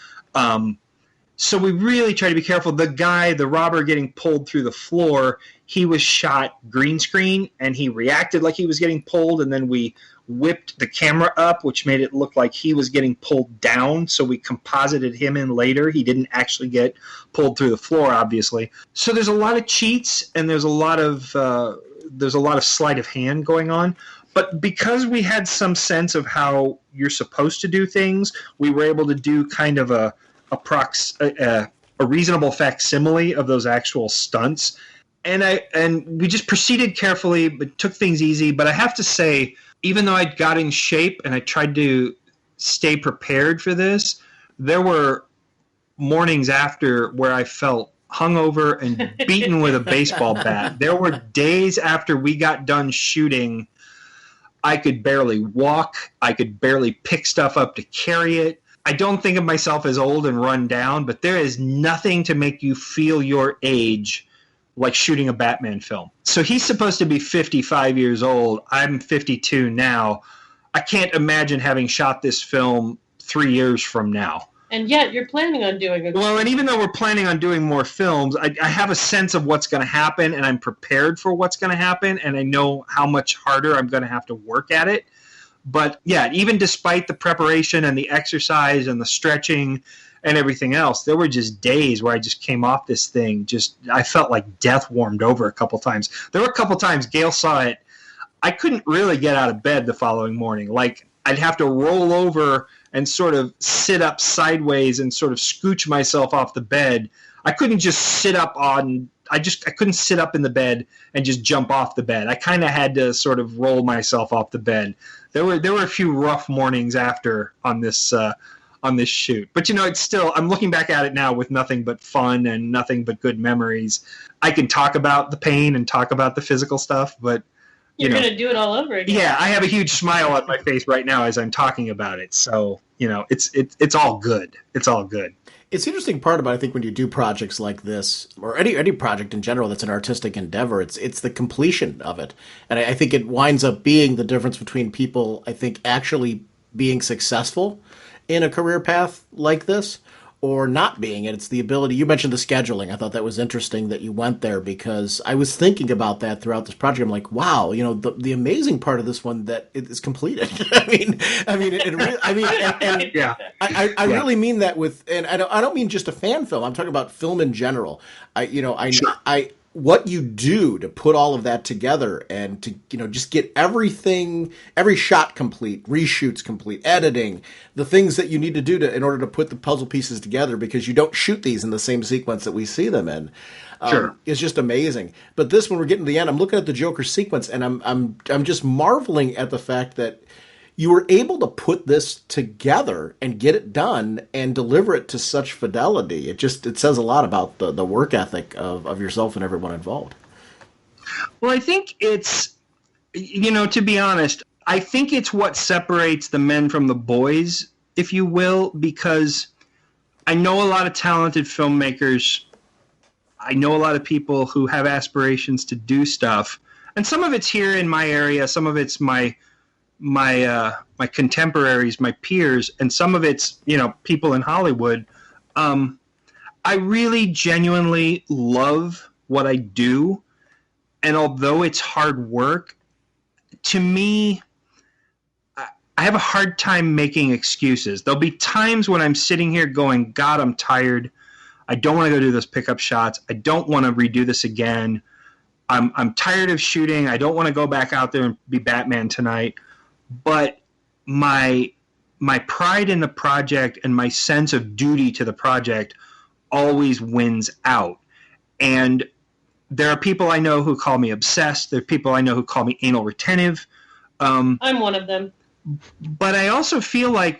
Speaker 4: So we really try to be careful. The robber getting pulled through the floor, he was shot green screen, and he reacted like he was getting pulled, and then we whipped the camera up, which made it look like he was getting pulled down, so we composited him in later. He didn't actually get pulled through the floor, obviously. So there's a lot of cheats, and there's a lot of sleight of hand going on. But because we had some sense of how you're supposed to do things, we were able to do kind of a reasonable facsimile of those actual stunts, and we just proceeded carefully, but took things easy. But I have to say, even though I got in shape and I tried to stay prepared for this, there were mornings after where I felt hungover and beaten with a baseball bat. There were days after we got done shooting, I could barely walk, I could barely pick stuff up to carry it. I don't think of myself as old and run down, but there is nothing to make you feel your age like shooting a Batman film. So he's supposed to be 55 years old. I'm 52 now. I can't imagine having shot this film 3 years from now.
Speaker 3: And yet you're planning on doing it.
Speaker 4: Well, and even though we're planning on doing more films, I have a sense of what's going to happen, and I'm prepared for what's going to happen, and I know how much harder I'm going to have to work at it. But yeah, even despite the preparation and the exercise and the stretching and everything else. There were just days where I just came off this thing. I felt like death warmed over a couple times. There were a couple times Gayle saw it. I couldn't really get out of bed the following morning. Like, I'd have to roll over and sort of sit up sideways and sort of scooch myself off the bed. I couldn't just sit up I couldn't sit up in the bed and just jump off the bed. I kind of had to sort of roll myself off the bed. There were a few rough mornings after on this shoot. But, it's still, I'm looking back at it now with nothing but fun and nothing but good memories. I can talk about the pain and talk about the physical stuff, but
Speaker 3: you're going to do it all over again.
Speaker 4: Yeah, I have a huge smile on my face right now as I'm talking about it. So, it's all good. It's all good.
Speaker 1: It's the interesting part about, I think, when you do projects like this, or any project in general that's an artistic endeavor, it's the completion of it. And I think it winds up being the difference between people, I think, actually being successful in a career path like this or not being it. It's the ability. You mentioned the scheduling. I thought that was interesting that you went there, because I was thinking about that throughout this project. I'm like, wow, the amazing part of this one that it is completed. I really mean that and I don't mean just a fan film. I'm talking about film in general. What you do to put all of that together and to, just get every shot complete, reshoots complete, editing, the things that you need to do in order to put the puzzle pieces together, because you don't shoot these in the same sequence that we see them in.
Speaker 4: Sure.
Speaker 1: It's just amazing. But this, when we're getting to the end, I'm looking at the Joker sequence, and I'm just marveling at the fact that you were able to put this together and get it done and deliver it to such fidelity. It says a lot about the work ethic of yourself and everyone involved.
Speaker 4: Well, I think it's, to be honest, I think it's what separates the men from the boys, if you will, because I know a lot of talented filmmakers. I know a lot of people who have aspirations to do stuff. And some of it's here in my area. Some of it's my contemporaries, my peers, and some of it's, people in Hollywood. I really genuinely love what I do. And although it's hard work, to me, I have a hard time making excuses. There'll be times when I'm sitting here going, God, I'm tired. I don't want to go do those pickup shots. I don't want to redo this again. I'm tired of shooting. I don't want to go back out there and be Batman tonight. But my pride in the project and my sense of duty to the project always wins out. And there are people I know who call me obsessed. There are people I know who call me anal retentive.
Speaker 3: I'm one of them.
Speaker 4: But I also feel like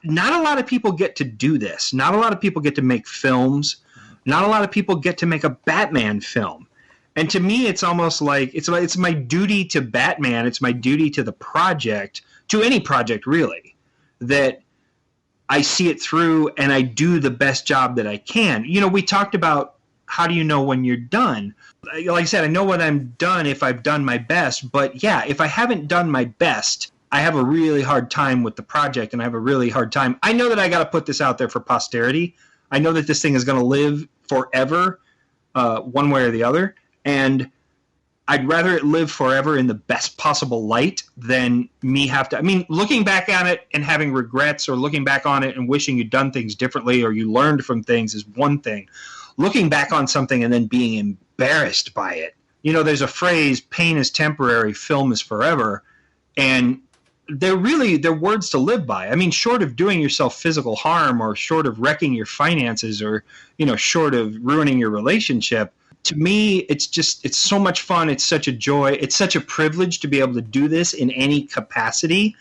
Speaker 4: not a lot of people get to do this. Not a lot of people get to make films. Not a lot of people get to make a Batman film. And to me, it's almost like it's my duty to Batman. It's my duty to the project, to any project really, that I see it through and I do the best job that I can. We talked about how do you know when you're done? Like I said, I know when I'm done if I've done my best. But yeah, if I haven't done my best, I have a really hard time with the project, and I have a really hard time. I know that I got to put this out there for posterity. I know that this thing is going to live forever, one way or the other. And I'd rather it live forever in the best possible light than me have to. I mean, looking back on it and having regrets, or looking back on it and wishing you'd done things differently or you learned from things, is one thing. Looking back on something and then being embarrassed by it. There's a phrase, pain is temporary, film is forever. And they're words to live by. I mean, short of doing yourself physical harm, or short of wrecking your finances, or, short of ruining your relationship, to me, it's so much fun. It's such a joy. It's such a privilege to be able to do this in any capacity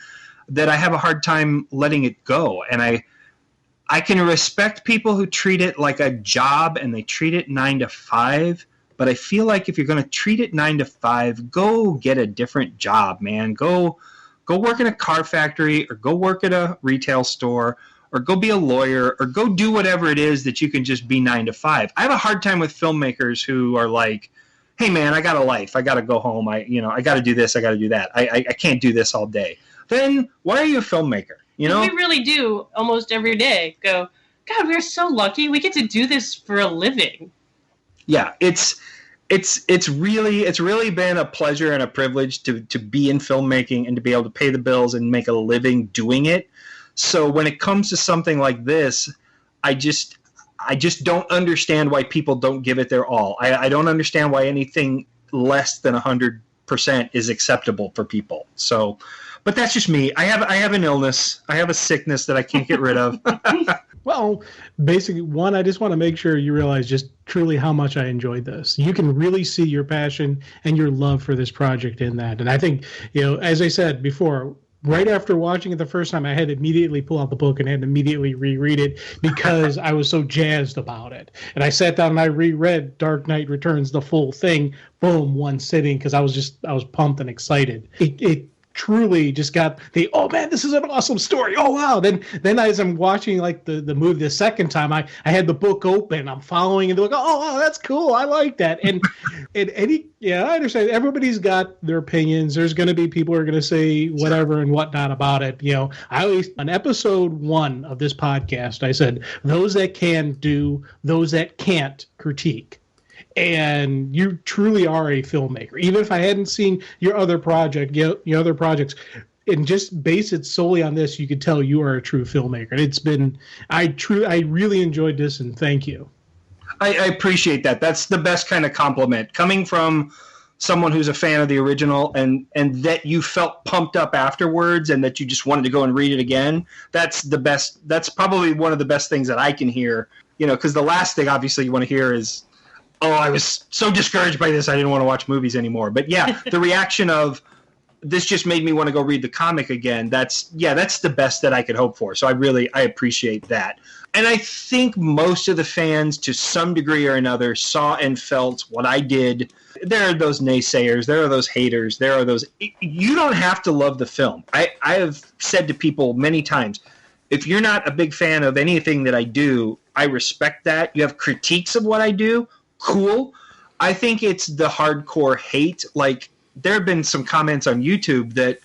Speaker 4: that I have a hard time letting it go. And I can respect people who treat it like a job and they treat it 9 to 5. But I feel like if you're going to treat it 9 to 5, go get a different job, man. Go work in a car factory, or go work at a retail store, or go be a lawyer, or go do whatever it is that you can just be 9 to 5. I have a hard time with filmmakers who are like, hey man, I got a life. I got to go home. I got to do this. I got to do that. I can't do this all day. Then why are you a filmmaker? We
Speaker 3: really do almost every day go, God, we're so lucky. We get to do this for a living.
Speaker 4: Yeah, it's really been a pleasure and a privilege to be in filmmaking and to be able to pay the bills and make a living doing it. So when it comes to something like this, I just don't understand why people don't give it their all. I don't understand why anything less than 100% is acceptable for people. So, but that's just me. I have an illness. I have a sickness that I can't get rid of.
Speaker 2: Well, basically, one, I just want to make sure you realize just truly how much I enjoyed this. You can really see your passion and your love for this project in that. And I think, as I said before, right after watching it the first time, I had to immediately pull out the book and had to immediately reread it because I was so jazzed about it. And I sat down and I reread Dark Knight Returns, the full thing, boom, one sitting, because I was pumped and excited. It truly just got oh man, this is an awesome story. Oh wow. Then as I'm watching like the movie the second time, I had the book open, I'm following and they're like, oh wow, that's cool. I like that. And I understand everybody's got their opinions. There's gonna be people who are gonna say whatever and whatnot about it. I always on episode 1 of this podcast, I said those that can do, those that can't critique. And you truly are a filmmaker. Even if I hadn't seen your other project, your other projects, and just base it solely on this, you could tell you are a true filmmaker. And it's been, I really enjoyed this, and thank you.
Speaker 4: I appreciate that. That's the best kind of compliment coming from someone who's a fan of the original, and that you felt pumped up afterwards, and that you just wanted to go and read it again. That's the best. That's probably one of the best things that I can hear. Because the last thing obviously you want to hear is, oh, I was so discouraged by this, I didn't want to watch movies anymore. But yeah, the reaction of this just made me want to go read the comic again. That's the best that I could hope for. So I appreciate that. And I think most of the fans, to some degree or another, saw and felt what I did. There are those naysayers. There are those haters. There are those. You don't have to love the film. I have said to people many times, if you're not a big fan of anything that I do, I respect that. You have critiques of what I do. Cool. I think it's the hardcore hate. Like, there have been some comments on YouTube that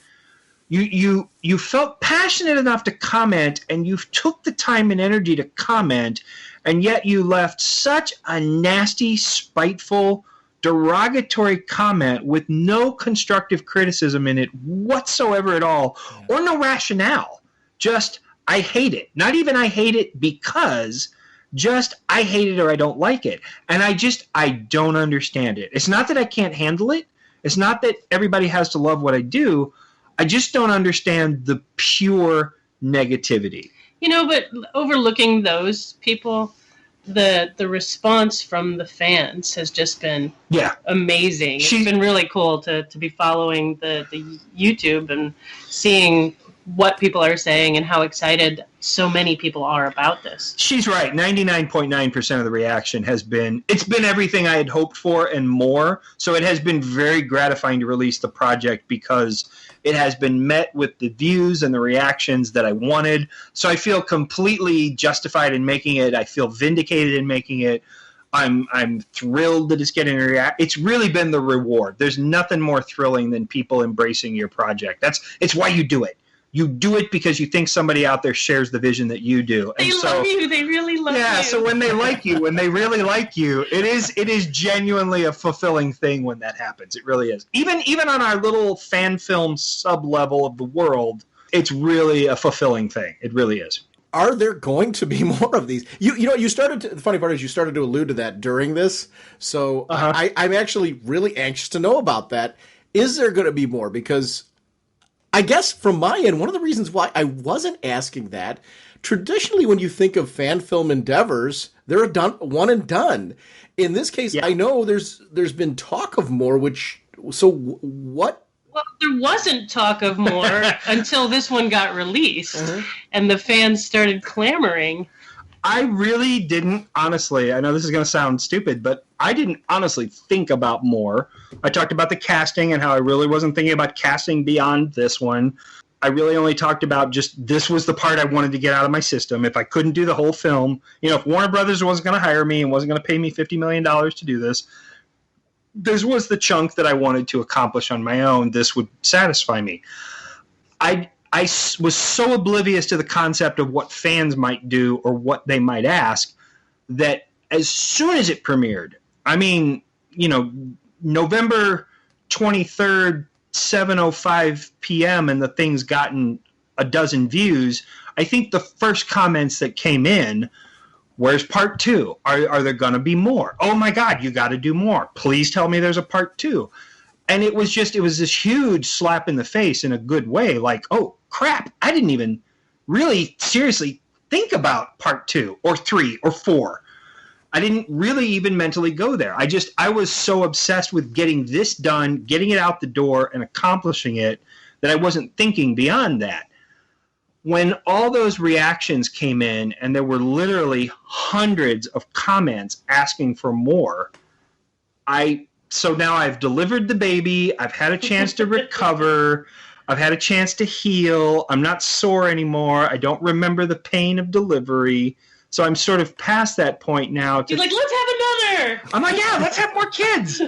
Speaker 4: you felt passionate enough to comment, and you took the time and energy to comment, and yet you left such a nasty, spiteful, derogatory comment with no constructive criticism in it whatsoever at all, or no rationale. Just, I hate it. Not even I hate it because... just, I hate it or I don't like it. And I don't understand it. It's not that I can't handle it. It's not that everybody has to love what I do. I just don't understand the pure negativity.
Speaker 3: But overlooking those people, the response from the fans has just been amazing. It's been really cool to be following the YouTube and seeing what people are saying and how excited so many people are about this.
Speaker 4: She's right. 99.9% of the reaction has been, it's been everything I had hoped for and more. So it has been very gratifying to release the project because it has been met with the views and the reactions that I wanted. So I feel completely justified in making it. I feel vindicated in making it. I'm thrilled that it's getting a reaction. It's really been the reward. There's nothing more thrilling than people embracing your project. It's why you do it. You do it because you think somebody out there shares the vision that you do.
Speaker 3: And they love you. They really love you.
Speaker 4: Yeah, so when they like you, when they really like you, it is genuinely a fulfilling thing when that happens. It really is. Even on our little fan film sub-level of the world, it's really a fulfilling thing. It really is.
Speaker 1: Are there going to be more of these? The funny part is you started to allude to that during this. So I'm actually really anxious to know about that. Is there going to be more? Because I guess from my end, one of the reasons why I wasn't asking that, traditionally when you think of fan film endeavors, they're one and done. In this case, I know there's been talk of more, what?
Speaker 3: Well, there wasn't talk of more until this one got released, and the fans started clamoring.
Speaker 4: I really didn't, honestly, I know this is going to sound stupid, but I didn't honestly think about more. I talked about the casting and how I really wasn't thinking about casting beyond this one. I really only talked about just this was the part I wanted to get out of my system. If I couldn't do the whole film, if Warner Brothers wasn't going to hire me and wasn't going to pay me $50 million to do this was the chunk that I wanted to accomplish on my own. This would satisfy me. I was so oblivious to the concept of what fans might do or what they might ask that as soon as it premiered, November 23rd, 7:05 p.m. and the thing's gotten a dozen views, I think the first comments that came in Where's part 2? Are there going to be more? Oh my God, you got to do more. Please tell me there's a part 2. And it was this huge slap in the face in a good way. Like, oh crap, I didn't even really seriously think about part 2 or 3 or 4. I didn't really even mentally go there. I was so obsessed with getting this done, getting it out the door and accomplishing it that I wasn't thinking beyond that. When all those reactions came in and there were literally hundreds of comments asking for more, so now I've delivered the baby, I've had a chance to recover, I've had a chance to heal, I'm not sore anymore, I don't remember the pain of delivery. So I'm sort of past that point now.
Speaker 3: You're like, let's have another.
Speaker 4: I'm like, yeah, let's have more kids.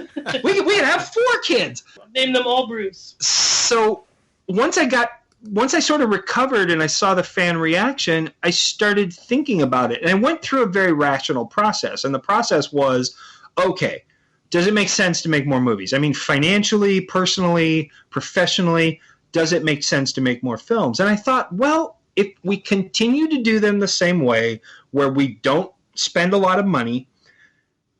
Speaker 4: We can have 4 kids.
Speaker 3: Name them all Bruce.
Speaker 4: So once I sort of recovered and I saw the fan reaction, I started thinking about it. And I went through a very rational process. And the process was, okay, does it make sense to make more movies? I mean, financially, personally, professionally, does it make sense to make more films? And I thought, well, if we continue to do them the same way, where we don't spend a lot of money,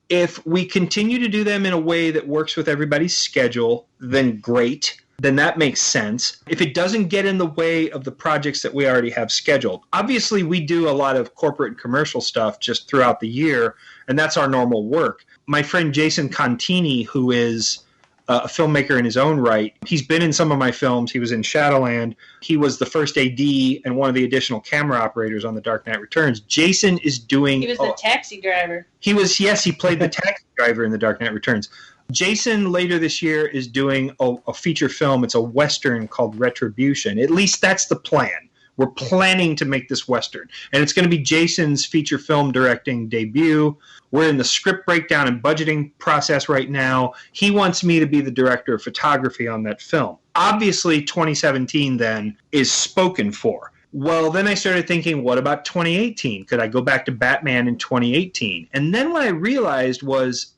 Speaker 4: if we continue to do them in a way that works with everybody's schedule, then great. Then that makes sense. If it doesn't get in the way of the projects that we already have scheduled. Obviously, we do a lot of corporate and commercial stuff just throughout the year, and that's our normal work. My friend Jason Contini, who is a filmmaker in his own right, he's been in some of my films. He was in Shadowland. He was the first AD and one of the additional camera operators on The Dark Knight Returns. Jason is doing...
Speaker 3: He was the taxi driver.
Speaker 4: He played the taxi driver in The Dark Knight Returns. Jason later this year is doing a feature film. It's a Western called Retribution. At least that's the plan. We're planning to make this Western. And it's going to be Jason's feature film directing debut. We're in the script breakdown and budgeting process right now. He wants me to be the director of photography on that film. Obviously, 2017 then is spoken for. Well, then I started thinking, what about 2018? Could I go back to Batman in 2018? And then what I realized was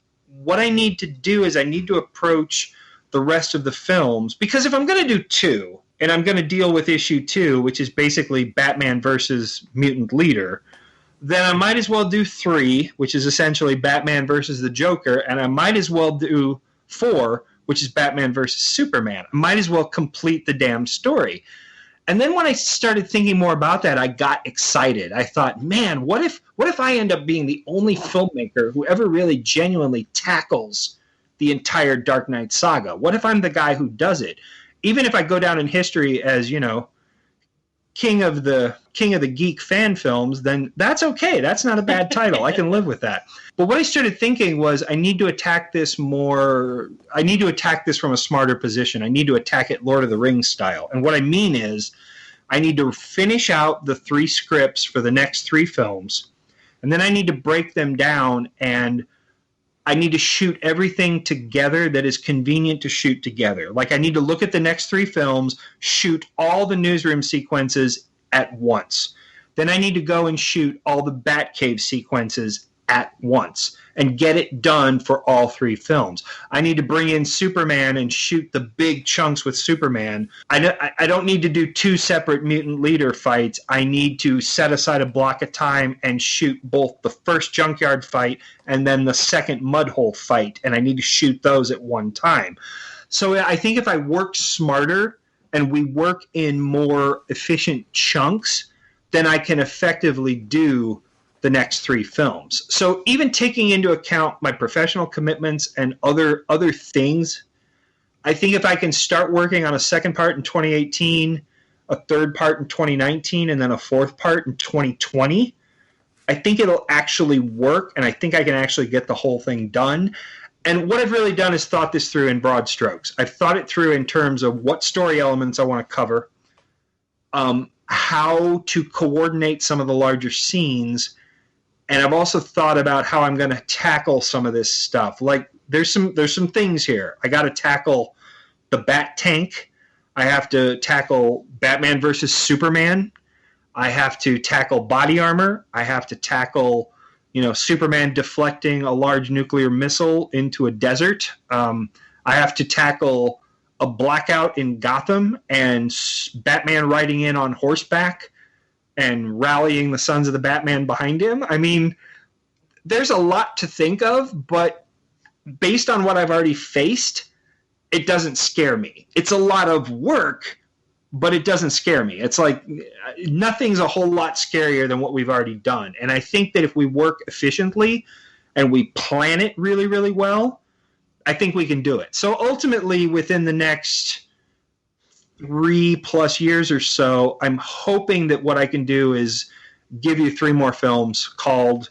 Speaker 4: what I need to do is I need to approach the rest of the films. Because if I'm going to do 2, and I'm going to deal with issue 2, which is basically Batman versus Mutant Leader, then I might as well do 3, which is essentially Batman versus the Joker, and I might as well do 4, which is Batman versus Superman. I might as well complete the damn story. And then when I started thinking more about that, I got excited. I thought, man, what if I end up being the only filmmaker who ever really genuinely tackles the entire Dark Knight saga? What if I'm the guy who does it? Even if I go down in history as, king of the geek fan films, then that's okay. That's not a bad title. I can live with that. But what I started thinking was I need to attack this from a smarter position. I need to attack it Lord of the Rings style. And what I mean is I need to finish out the 3 scripts for the next 3 films, and then I need to break them down, and I need to shoot everything together that is convenient to shoot together. Like, I need to look at the next 3 films, shoot all the newsroom sequences at once. Then I need to go and shoot all the Batcave sequences at once and get it done for all 3 films. I need to bring in Superman and shoot the big chunks with Superman. I don't need to do 2 separate Mutant Leader fights. I need to set aside a block of time and shoot both the first junkyard fight and then the second mudhole fight, and I need to shoot those at one time. So I think if I work smarter and we work in more efficient chunks, then I can effectively do the next 3 films. So even taking into account my professional commitments and other things, I think if I can start working on a second part in 2018, a third part in 2019, and then a fourth part in 2020, I think it'll actually work, and I think I can actually get the whole thing done. And what I've really done is thought this through in broad strokes. I've thought it through in terms of what story elements I want to cover, how to coordinate some of the larger scenes, and I've also thought about how I'm going to tackle some of this stuff. Like, there's some things here. I got to tackle the Bat Tank. I have to tackle Batman versus Superman. I have to tackle body armor. I have to tackle, Superman deflecting a large nuclear missile into a desert. I have to tackle a blackout in Gotham and Batman riding in on horseback. and rallying the sons of the Batman behind him. I mean, there's a lot to think of, but based on what I've already faced, it doesn't scare me. It's a lot of work, but it doesn't scare me. It's like nothing's a whole lot scarier than what we've already done. And I think that if we work efficiently and we plan it really, really well, I think we can do it. So ultimately, within the next 3+ years or so, I'm hoping that what I can do is give you 3 more films called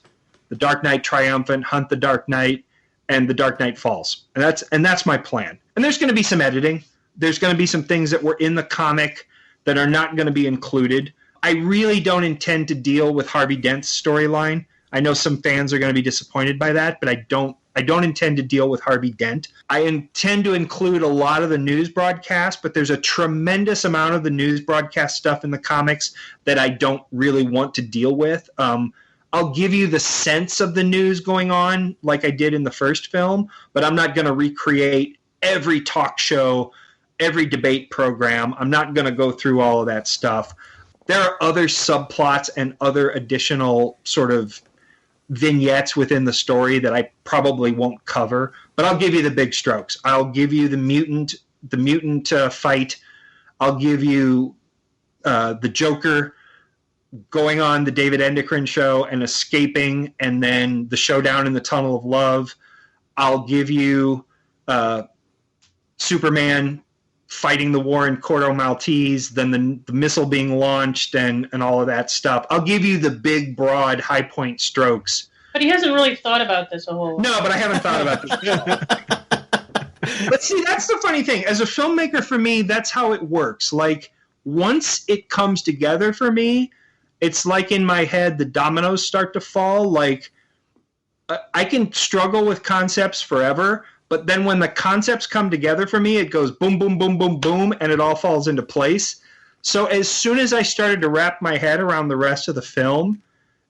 Speaker 4: The Dark Knight Triumphant, Hunt the Dark Knight, and The Dark Knight Falls. And that's my plan. And there's going to be some editing. There's going to be some things that were in the comic that are not going to be included. I really don't intend to deal with Harvey Dent's storyline. I know some fans are going to be disappointed by that, but I don't intend to deal with Harvey Dent. I intend to include a lot of the news broadcast, but there's a tremendous amount of the news broadcast stuff in the comics that I don't really want to deal with. I'll give you the sense of the news going on like I did in the first film, but I'm not going to recreate every talk show, every debate program. I'm not going to go through all of that stuff. There are other subplots and other additional sort of vignettes within the story that I probably won't cover, but I'll give you the big strokes. I'll give you the mutant fight. I'll give you the Joker going on the David Endicott show and escaping, and then the showdown in the Tunnel of Love. I'll give you Superman fighting the war in Corto Maltese, then the missile being launched and all of that stuff. I'll give you the big, broad, high point strokes.
Speaker 3: But he hasn't really thought about this a whole lot.
Speaker 4: No, but I haven't thought about this. But see, that's the funny thing. As a filmmaker, for me, that's how it works. Like, once it comes together for me, it's like in my head, the dominoes start to fall. Like, I can struggle with concepts forever, but then when the concepts come together for me, it goes boom, boom, boom, boom, boom, and it all falls into place. So as soon as I started to wrap my head around the rest of the film,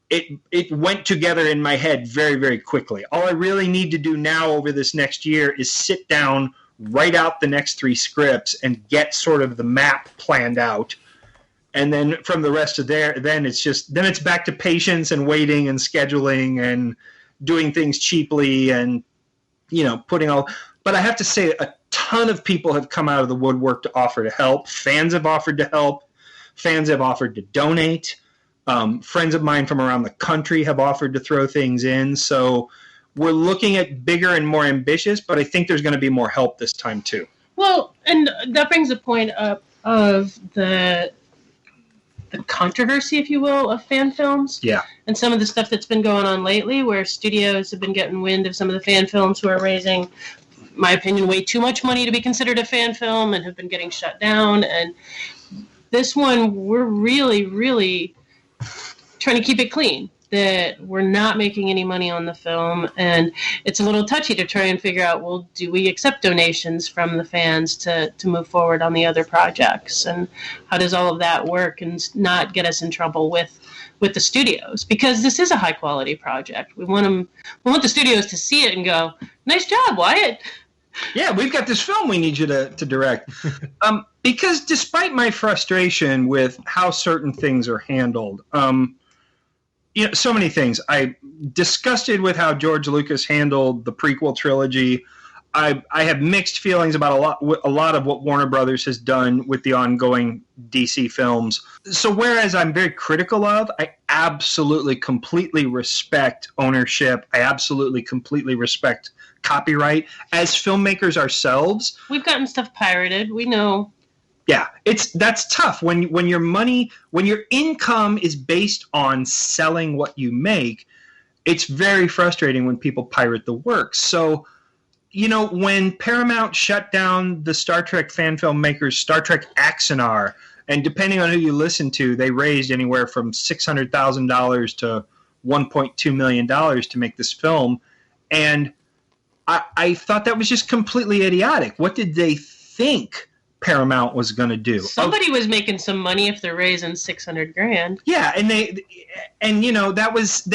Speaker 4: it went together in my head very, very quickly. All I really need to do now over this next year is sit down, write out the next 3 scripts, and get sort of the map planned out. And then from the rest of there, then it's back to patience and waiting and scheduling and doing things cheaply and, putting all. But I have to say, a ton of people have come out of the woodwork to offer to help. Fans have offered to help. Fans have offered to donate. Friends of mine from around the country have offered to throw things in. So we're looking at bigger and more ambitious, but I think there's going to be more help this time too.
Speaker 3: Well, and that brings a point up of the controversy, if you will, of fan films.
Speaker 4: Yeah.
Speaker 3: And some of the stuff that's been going on lately where studios have been getting wind of some of the fan films who are raising, in my opinion, way too much money to be considered a fan film and have been getting shut down. And this one, we're really, really trying to keep it clean, that we're not making any money on the film. And it's a little touchy to try and figure out, well, do we accept donations from the fans to move forward on the other projects? And how does all of that work and not get us in trouble with the studios? Because this is a high quality project. We want the studios to see it and go, nice job, Wyatt.
Speaker 4: Yeah, we've got this film we need you to direct. Because despite my frustration with how certain things are handled, so many things. I'm disgusted with how George Lucas handled the prequel trilogy. I have mixed feelings about a lot of what Warner Brothers has done with the ongoing DC films. So whereas I'm very critical of, I absolutely completely respect ownership. I absolutely completely respect copyright. As filmmakers ourselves,
Speaker 3: we've gotten stuff pirated. We know.
Speaker 4: Yeah, that's tough when your income is based on selling what you make. It's very frustrating when people pirate the work. So, when Paramount shut down the Star Trek fan film makers, Star Trek Axanar, and depending on who you listen to, they raised anywhere from $600,000 to $1.2 million to make this film, and I thought that was just completely idiotic. What did they think Paramount was going to do?
Speaker 3: Somebody was making some money if they're raising $600,000.
Speaker 4: Yeah, and they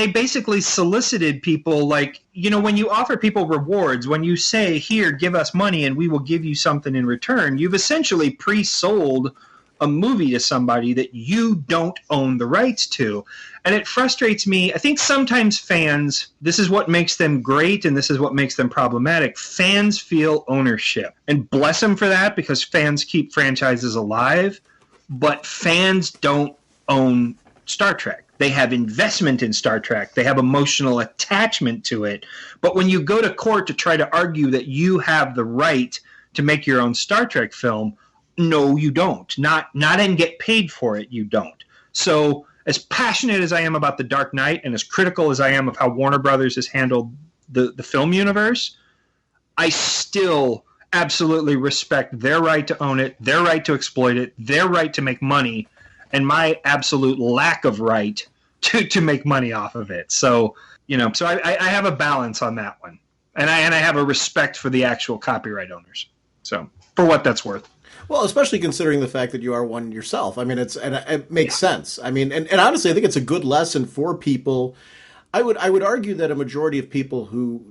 Speaker 4: basically solicited people, like, when you offer people rewards, when you say, here, give us money and we will give you something in return, you've essentially pre-sold a movie to somebody that you don't own the rights to. And it frustrates me. I think sometimes fans, this is what makes them great and this is what makes them problematic. Fans feel ownership. And bless them for that, because fans keep franchises alive. But fans don't own Star Trek. They have investment in Star Trek. They have emotional attachment to it. But when you go to court to try to argue that you have the right to make your own Star Trek film, no, you don't. Not and get paid for it, you don't. So as passionate as I am about The Dark Knight and as critical as I am of how Warner Brothers has handled the film universe, I still absolutely respect their right to own it, their right to exploit it, their right to make money, and my absolute lack of right to make money off of it. So, so I have a balance on that one. And I have a respect for the actual copyright owners. So, for what that's worth.
Speaker 1: Well, especially considering the fact that you are one yourself. I mean, it makes sense. I mean, and honestly, I think it's a good lesson for people. I would argue that a majority of people who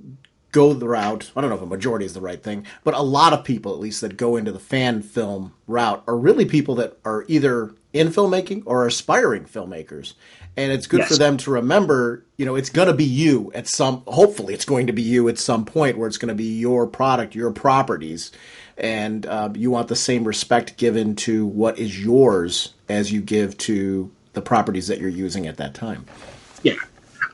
Speaker 1: go the route, I don't know if a majority is the right thing, but a lot of people, at least, that go into the fan film route are really people that are either in filmmaking or aspiring filmmakers. And it's good for them to remember, it's going to be you hopefully it's going to be you at some point where it's going to be your product, your properties. And you want the same respect given to what is yours as you give to the properties that you're using at that time.
Speaker 4: Yeah.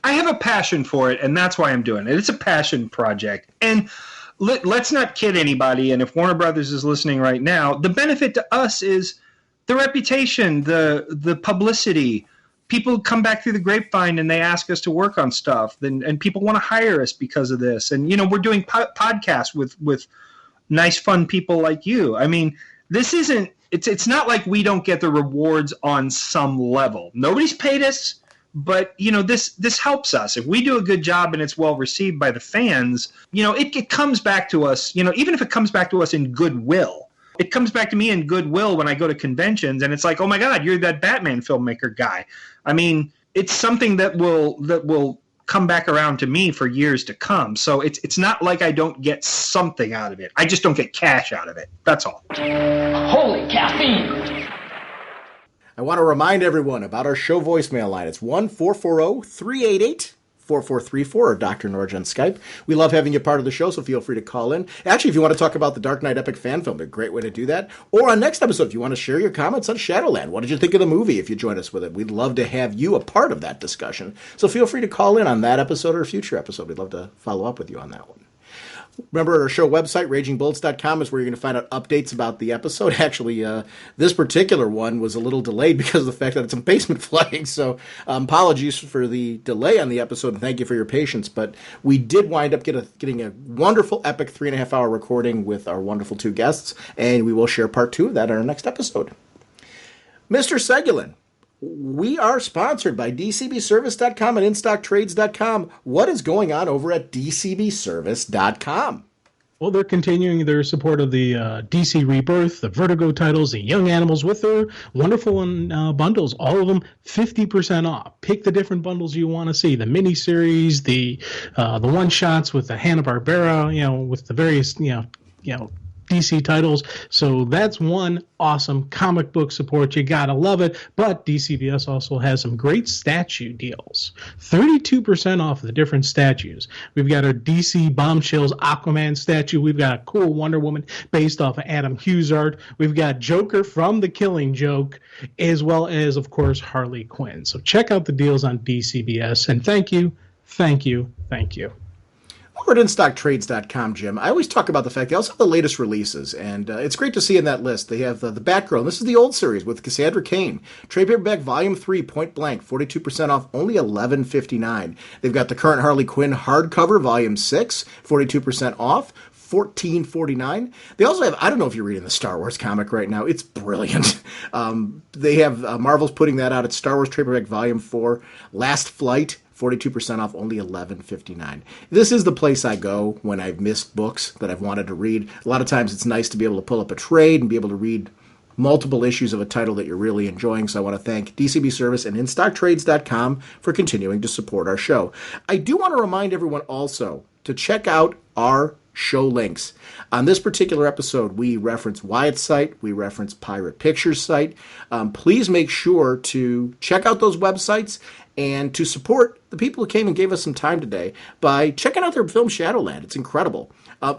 Speaker 4: I have a passion for it, and that's why I'm doing it. It's a passion project. And let's not kid anybody, and if Warner Brothers is listening right now, the benefit to us is the reputation, the publicity. People come back through the grapevine and they ask us to work on stuff, and people want to hire us because of this. And, we're doing podcasts with nice, fun people like you. I mean, this isn't – it's not like we don't get the rewards on some level. Nobody's paid us. But, this helps us. If we do a good job and it's well received by the fans, it comes back to us, even if it comes back to us in goodwill. It comes back to me in goodwill when I go to conventions and it's like, oh, my God, you're that Batman filmmaker guy. I mean, it's something that will come back around to me for years to come. So it's not like I don't get something out of it. I just don't get cash out of it. That's all.
Speaker 5: Holy caffeine!
Speaker 1: I want to remind everyone about our show voicemail line. It's 1-440-388-4434 or Dr. Norge on Skype. We love having you part of the show, so feel free to call in. Actually, if you want to talk about the Dark Knight Epic fan film, a great way to do that. Or on next episode, if you want to share your comments on Shadowland. What did you think of the movie if you join us with it? We'd love to have you a part of that discussion. So feel free to call in on that episode or a future episode. We'd love to follow up with you on that one. Remember, our show website, ragingbullets.com, is where you're going to find out updates about the episode. Actually, this particular one was a little delayed because of the fact that it's in basement flooding. So apologies for the delay on the episode, and thank you for your patience. But we did wind up getting a wonderful, epic 3.5-hour recording with our wonderful two guests, and we will share part 2 of that in our next episode. Mr. Segulin, we are sponsored by DCBService.com and InStockTrades.com. What is going on over at DCBService.com?
Speaker 2: Well, they're continuing their support of the DC Rebirth, the Vertigo titles, the Young Animals with their wonderful bundles. All of them 50% off. Pick the different bundles you want to see. The miniseries, the one-shots with the Hanna-Barbera, with the various, DC titles. So that's one awesome comic book support. You gotta love it. But DCBS also has some great statue deals. 32% off the different statues. We've got our DC Bombshells Aquaman statue. We've got a cool Wonder Woman based off of Adam Hughes art. We've got Joker from The Killing Joke, as well as, of course, Harley Quinn. So check out the deals on DCBS. And thank you, thank you, thank you.
Speaker 1: Over at InStockTrades.com, Jim, I always talk about the fact they also have the latest releases, and it's great to see in that list. They have the Batgirl, and this is the old series with Cassandra Cain. Trade Paperback Volume 3, Point Blank, 42% off, only $11.59. They've got the current Harley Quinn hardcover, Volume 6, 42% off, $14.49. They also have, I don't know if you're reading the Star Wars comic right now. It's brilliant. They have Marvel's putting that out. It's Star Wars Trade Paperback Volume 4, Last Flight, 42% off, only $11.59. This is the place I go when I've missed books that I've wanted to read. A lot of times it's nice to be able to pull up a trade and be able to read multiple issues of a title that you're really enjoying. So I want to thank DCB Service and InStockTrades.com for continuing to support our show. I do want to remind everyone also to check out our show links. On this particular episode, we reference Wyatt's site, we reference Pirate Pictures' site. Please make sure to check out those websites and to support the people who came and gave us some time today by checking out their film Shadowland. It's incredible.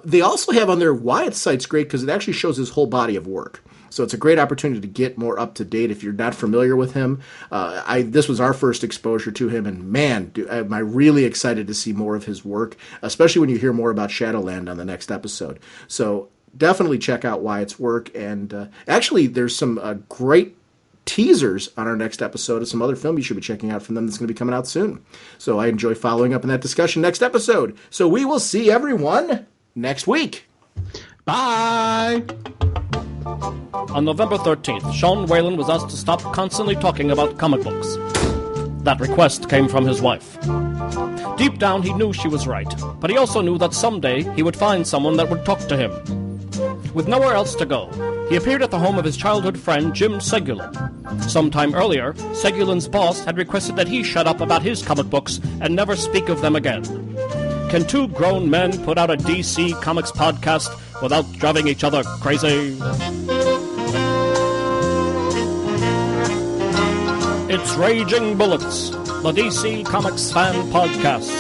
Speaker 1: They also have on their Wyatt's site's great because it actually shows his whole body of work. So it's a great opportunity to get more up to date if you're not familiar with him. This was our first exposure to him, and man, am I really excited to see more of his work, especially when you hear more about Shadowland on the next episode. So definitely check out Wyatt's work, and actually there's some great teasers on our next episode of some other film you should be checking out from them that's going to be coming out soon. So I enjoy following up in that discussion next episode. So we will see everyone next week.
Speaker 2: Bye!
Speaker 6: On November 13th, Sean Whalen was asked to stop constantly talking about comic books. That request came from his wife. Deep down, he knew she was right, but he also knew that someday he would find someone that would talk to him. With nowhere else to go, he appeared at the home of his childhood friend Jim Segulin. Sometime earlier, Segulin's boss had requested that he shut up about his comic books and never speak of them again. Can two grown men put out a DC Comics podcast without driving each other crazy? It's Raging Bullets, the DC Comics fan podcast.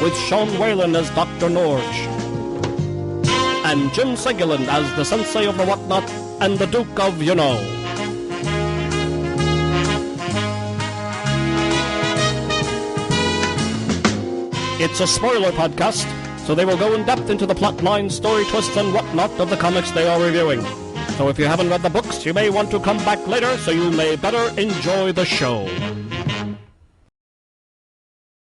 Speaker 6: With Sean Whalen as Dr. Norge, and Jim Segulin as the Sensei of the Whatnot and the Duke of You Know. It's a spoiler podcast, so they will go in depth into the plot line, story twists, and whatnot of the comics they are reviewing. So if you haven't read the books, you may want to come back later so you may better enjoy the show.